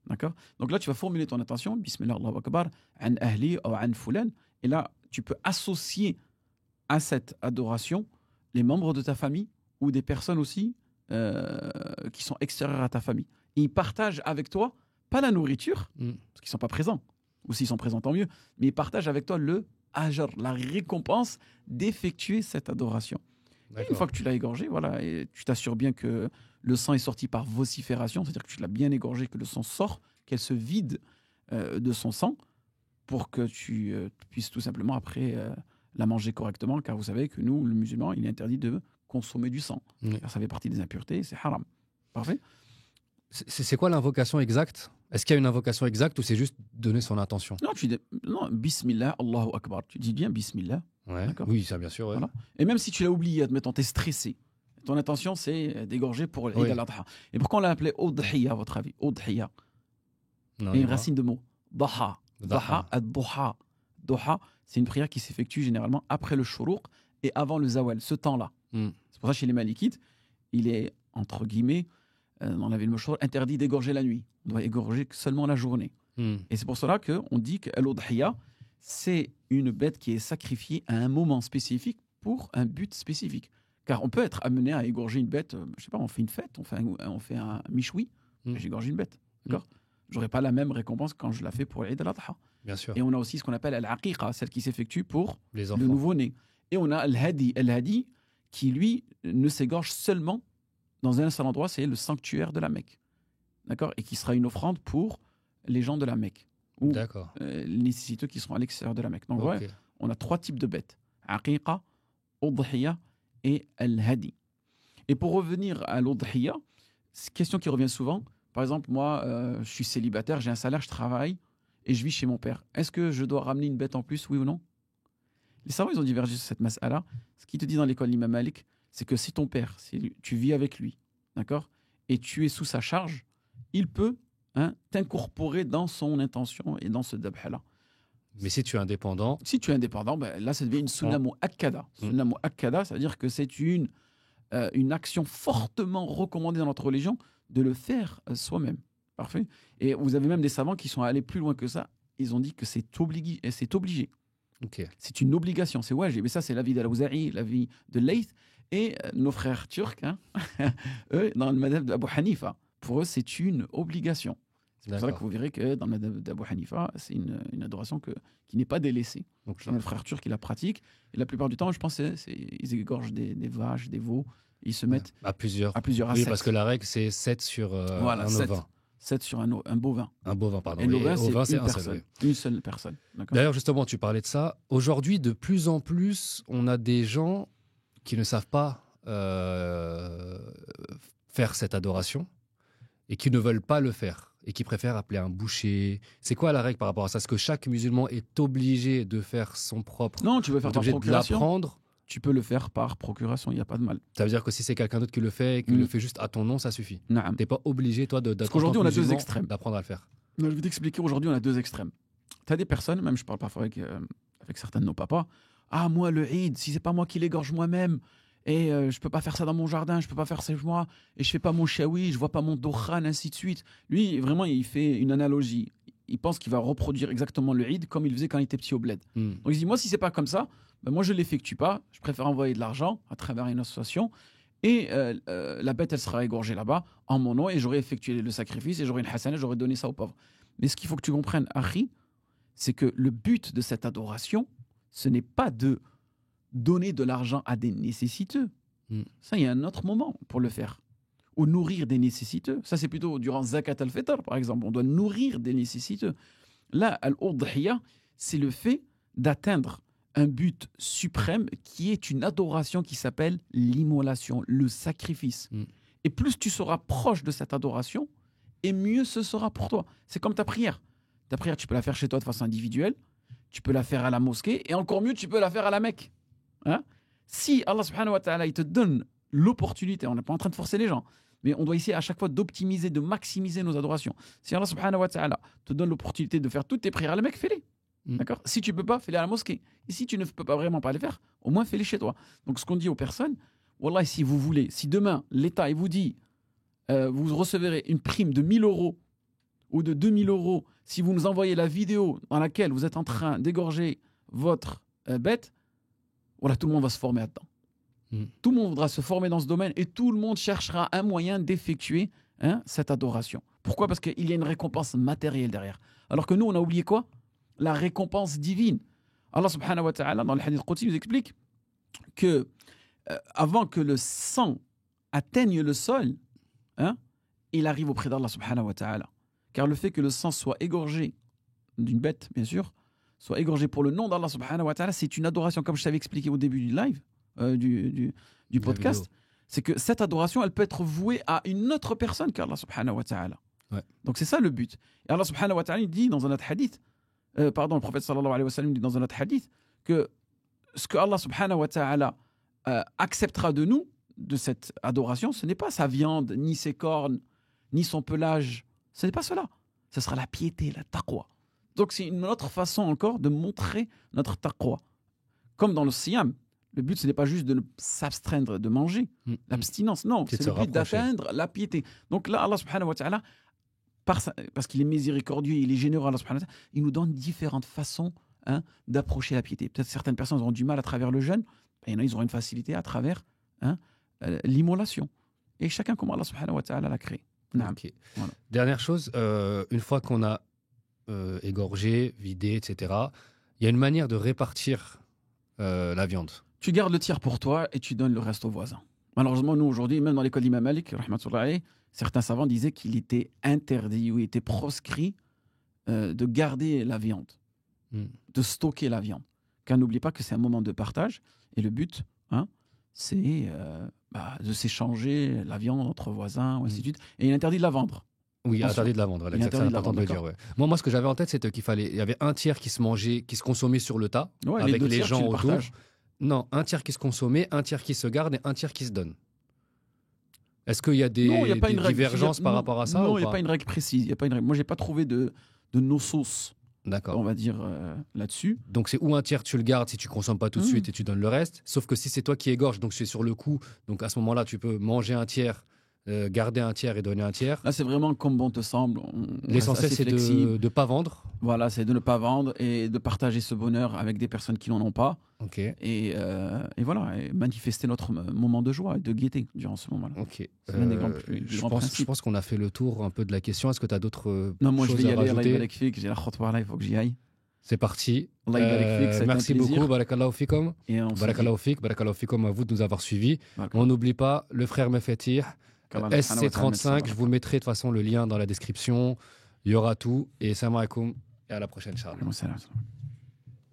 D'accord ? Donc là, tu vas formuler ton intention, Bismillah Allahu Akbar, an ahli ou an fulan, et là, tu peux associer à cette adoration les membres de ta famille ou des personnes aussi qui sont extérieures à ta famille. Et ils partagent avec toi, pas la nourriture, parce qu'ils ne sont pas présents, ou s'ils sont présents, tant mieux, mais ils partagent avec toi le ajr, la récompense d'effectuer cette adoration. Et une fois que tu l'as égorgé, voilà, et tu t'assures bien que le sang est sorti par vocifération, c'est-à-dire que tu l'as bien égorgé, que le sang sort, qu'elle se vide de son sang, pour que tu puisses tout simplement après la manger correctement, car vous savez que nous, le musulman, il est interdit de consommer du sang, car ça fait partie des impuretés, c'est haram. Parfait. C'est quoi l'invocation exacte ? Est-ce qu'il y a une invocation exacte ou c'est juste donner son intention ? Non, tu dis Bismillah, Allahu Akbar. Tu dis bien Bismillah. Ouais. Oui, ça bien sûr. Ouais. Voilà. Et même si tu l'as oublié, admettons, t'es stressé, ton intention c'est d'égorger pour l'Eid al-Adha. Et pourquoi on l'a appelé Udhiya, à votre avis ? Udhiya. Il y a une racine de mots. Daha. Daha, ad-duha. Duha, c'est une prière qui s'effectue généralement après le shuruq et avant le zawal, ce temps-là. C'est pour ça chez les Malikites, il est, entre guillemets, dans la ville Mouchour, interdit d'égorger la nuit. On doit égorger seulement la journée. Et c'est pour cela qu'on dit que l'Udhiya, c'est une bête qui est sacrifiée à un moment spécifique pour un but spécifique. Car on peut être amené à égorger une bête, je sais pas, on fait une fête, on fait un michoui, j'égorge une bête. D'accord ? J'aurais pas la même récompense quand je la fais pour l'Eid al-Adha. Bien sûr. Et on a aussi ce qu'on appelle al-aqiqa, celle qui s'effectue pour le nouveau-né. Et on a al-hadi. Al-hadi qui, lui, ne s'égorge seulement dans un seul endroit, c'est le sanctuaire de la Mecque. D'accord ? Et qui sera une offrande pour les gens de la Mecque. Ou les nécessiteux qui seront à l'extérieur de la Mecque. Donc, ouais, on a 3 types de bêtes. Aqiqa, udhiya et al-hadi. Et pour revenir à l'udhiya, c'est une question qui revient souvent. Par exemple, moi, je suis célibataire, j'ai un salaire, je travaille et je vis chez mon père. Est-ce que je dois ramener une bête en plus, oui ou non ? Les savants, ils ont divergé sur cette mas'ala. Ce qu'ils te disent dans l'école l'imam Malik, c'est que si ton père, tu vis avec lui, d'accord, et tu es sous sa charge, il peut t'incorporer dans son intention et dans ce dabha-là. Mais si tu es indépendant... Si tu es indépendant, ben, là, ça devient une sunna mu'akkada. Sunna mu'akkada, c'est-à-dire que c'est une action fortement recommandée dans notre religion de le faire soi-même. Parfait. Et vous avez même des savants qui sont allés plus loin que ça. Ils ont dit que c'est obligé. C'est une obligation, c'est wajib. Et ça, c'est l'avis d'Al-Awza'i, l'avis de Layth et nos frères turcs, eux, dans le madhab d'Abu Hanifa. Pour eux, c'est une obligation. C'est pour ça que vous verrez que dans le madhab d'Abu Hanifa, c'est une adoration qui n'est pas délaissée. Donc, nos frères turcs, ils la pratiquent. Et la plupart du temps, je pense, ils égorgent des vaches, des veaux. Ils se mettent à plusieurs. À oui, 7. Parce que la règle, c'est 7 sur un 7. ovin. 7 sur un bovin. Un bovin, pardon. Et l'ovin, c'est une personne. Une seule personne. D'ailleurs, justement, tu parlais de ça. Aujourd'hui, de plus en plus, on a des gens qui ne savent pas faire cette adoration et qui ne veulent pas le faire et qui préfèrent appeler un boucher. C'est quoi la règle par rapport à ça ? Est-ce que chaque musulman est obligé de faire son propre... Non, tu veux faire par procuration. De l'apprendre. Tu peux le faire par procuration, il n'y a pas de mal. Ça veut dire que si c'est quelqu'un d'autre qui le fait et qui le fait juste à ton nom, ça suffit. Tu n'es pas obligé, toi, parce qu'aujourd'hui, on a 2 extrêmes. D'apprendre à le faire. Je vais t'expliquer, aujourd'hui, on a 2 extrêmes. Tu as des personnes, même je parle parfois avec certains de nos papas, « Ah, moi, le Eid, si c'est pas moi qui l'égorge moi-même, et je peux pas faire ça dans mon jardin, je peux pas faire ça chez moi, et je fais pas mon shawi, je vois pas mon dokhan, ainsi de suite. » Lui, vraiment, il fait une analogie. Il pense qu'il va reproduire exactement le Eid comme il faisait quand il était petit au bled. Donc il dit, moi, si c'est pas comme ça, ben moi, je l'effectue pas. Je préfère envoyer de l'argent à travers une association, et la bête, elle sera égorgée là-bas en mon nom, et j'aurai effectué le sacrifice, et j'aurai une hasana, j'aurai donné ça aux pauvres. Mais ce qu'il faut que tu comprennes, Akhi, c'est que le but de cette adoration, ce n'est pas de donner de l'argent à des nécessiteux. Ça, il y a un autre moment pour le faire. Ou nourrir des nécessiteux. Ça, c'est plutôt durant Zakat al-Fitr, par exemple. On doit nourrir des nécessiteux. Là, al-Udhiya, c'est le fait d'atteindre un but suprême qui est une adoration qui s'appelle l'immolation, le sacrifice. Et plus tu seras proche de cette adoration, et mieux ce sera pour toi. C'est comme ta prière. Ta prière, tu peux la faire chez toi de façon individuelle, tu peux la faire à la mosquée, et encore mieux, tu peux la faire à la Mecque. Hein? Si Allah subhanahu wa ta'ala, il te donne l'opportunité, on n'est pas en train de forcer les gens, mais on doit essayer à chaque fois d'optimiser, de maximiser nos adorations. Si Allah subhanahu wa ta'ala te donne l'opportunité de faire toutes tes prières à la Mecque, fais-les. D'accord? Si tu ne peux pas, fais-les à la mosquée. Et si tu ne peux pas vraiment pas les faire, au moins fais-les chez toi. Donc ce qu'on dit aux personnes, wallah, si vous voulez, si demain l'État il vous dit vous recevrez une prime de 1 000 € ou de 2 000 € si vous nous envoyez la vidéo dans laquelle vous êtes en train d'égorger votre bête, voilà, tout le monde va se former là-dedans. Tout le monde voudra se former dans ce domaine et tout le monde cherchera un moyen d'effectuer cette adoration. Pourquoi? Parce qu'il y a une récompense matérielle derrière. Alors que nous, on a oublié quoi? La récompense divine. Allah subhanahu wa ta'ala, dans le hadith Qudsi, nous explique que avant que le sang atteigne le sol, il arrive auprès d'Allah subhanahu wa ta'ala. Car le fait que le sang soit égorgé d'une bête, bien sûr, soit égorgé pour le nom d'Allah subhanahu wa ta'ala, c'est une adoration, comme je t'avais expliqué au début du live, du podcast. C'est que cette adoration, elle peut être vouée à une autre personne qu'Allah subhanahu wa ta'ala. Ouais. Donc c'est ça le but. Et Allah subhanahu wa ta'ala, il dit dans un autre hadith, le prophète sallallahu alayhi wa sallam dit dans un autre hadith, que ce que Allah subhanahu wa ta'ala acceptera de nous, de cette adoration, ce n'est pas sa viande, ni ses cornes, ni son pelage. Ce n'est pas cela. Ce sera la piété, la taqwa. Donc c'est une autre façon encore de montrer notre taqwa. Comme dans le siyam, le but ce n'est pas juste de s'abstraindre de manger, l'abstinence, non, c'est le but d'atteindre la piété. Donc là, Allah subhanahu wa ta'ala, parce qu'il est miséricordieux, il est généreux, Allah subhanahu wa ta'ala, il nous donne différentes façons d'approcher la piété. Peut-être certaines personnes auront du mal à travers le jeûne, et ils auront une facilité à travers l'immolation. Et chacun comme Allah subhanahu wa ta'ala l'a créé. Okay. Voilà. Dernière chose, une fois qu'on a égorgé, vidé, etc., il y a une manière de répartir la viande. Tu gardes le tiers pour toi et tu donnes le reste aux voisins. Malheureusement, nous aujourd'hui, même dans l'école d'Imam Malik, certains savants disaient qu'il était interdit ou il était proscrit de garder la viande, de stocker la viande. Car n'oublie pas que c'est un moment de partage et le but, c'est de s'échanger la viande entre voisins, ou ainsi de suite. Et il est interdit de la vendre. Oui, interdit de la vendre. C'est important de le dire. Ouais. Moi, ce que j'avais en tête, c'était il y avait un tiers qui se mangeait, qui se consommait sur le tas, avec les gens autour. Non, un tiers qui se consommait, un tiers qui se garde et un tiers qui se donne. Est-ce qu'il y a des divergences par rapport à ça? Non, il n'y a pas une règle précise. Moi, je n'ai pas trouvé de nos sources. D'accord. On va dire là-dessus. Donc c'est ou un tiers tu le gardes si tu consommes pas tout de suite et tu donnes le reste. Sauf que si c'est toi qui égorges, donc c'est sur le coup, donc à ce moment-là tu peux manger un tiers, garder un tiers et donner un tiers. Là c'est vraiment comme bon te semble. L'essentiel c'est de ne pas vendre. Voilà, c'est de ne pas vendre et de partager ce bonheur avec des personnes qui n'en ont pas. Ok. Et voilà, et manifester notre moment de joie et de gaieté durant ce moment-là. Ok. C'est l'un des grands plus je pense qu'on a fait le tour un peu de la question. Est-ce que tu as d'autres Non, moi choses je vais y à aller. rajouter? J'ai la khotba là, il faut que j'y aille. C'est parti. Merci beaucoup. Barakallahu fikum. Barakallahu fik. Barakallahu fikum à vous de nous avoir suivis. On n'oublie pas le frère Mefatih, SC35. Je vous mettrai de toute façon le lien dans la description. Il y aura tout. Et salam alaikum. Et à la prochaine, Charles.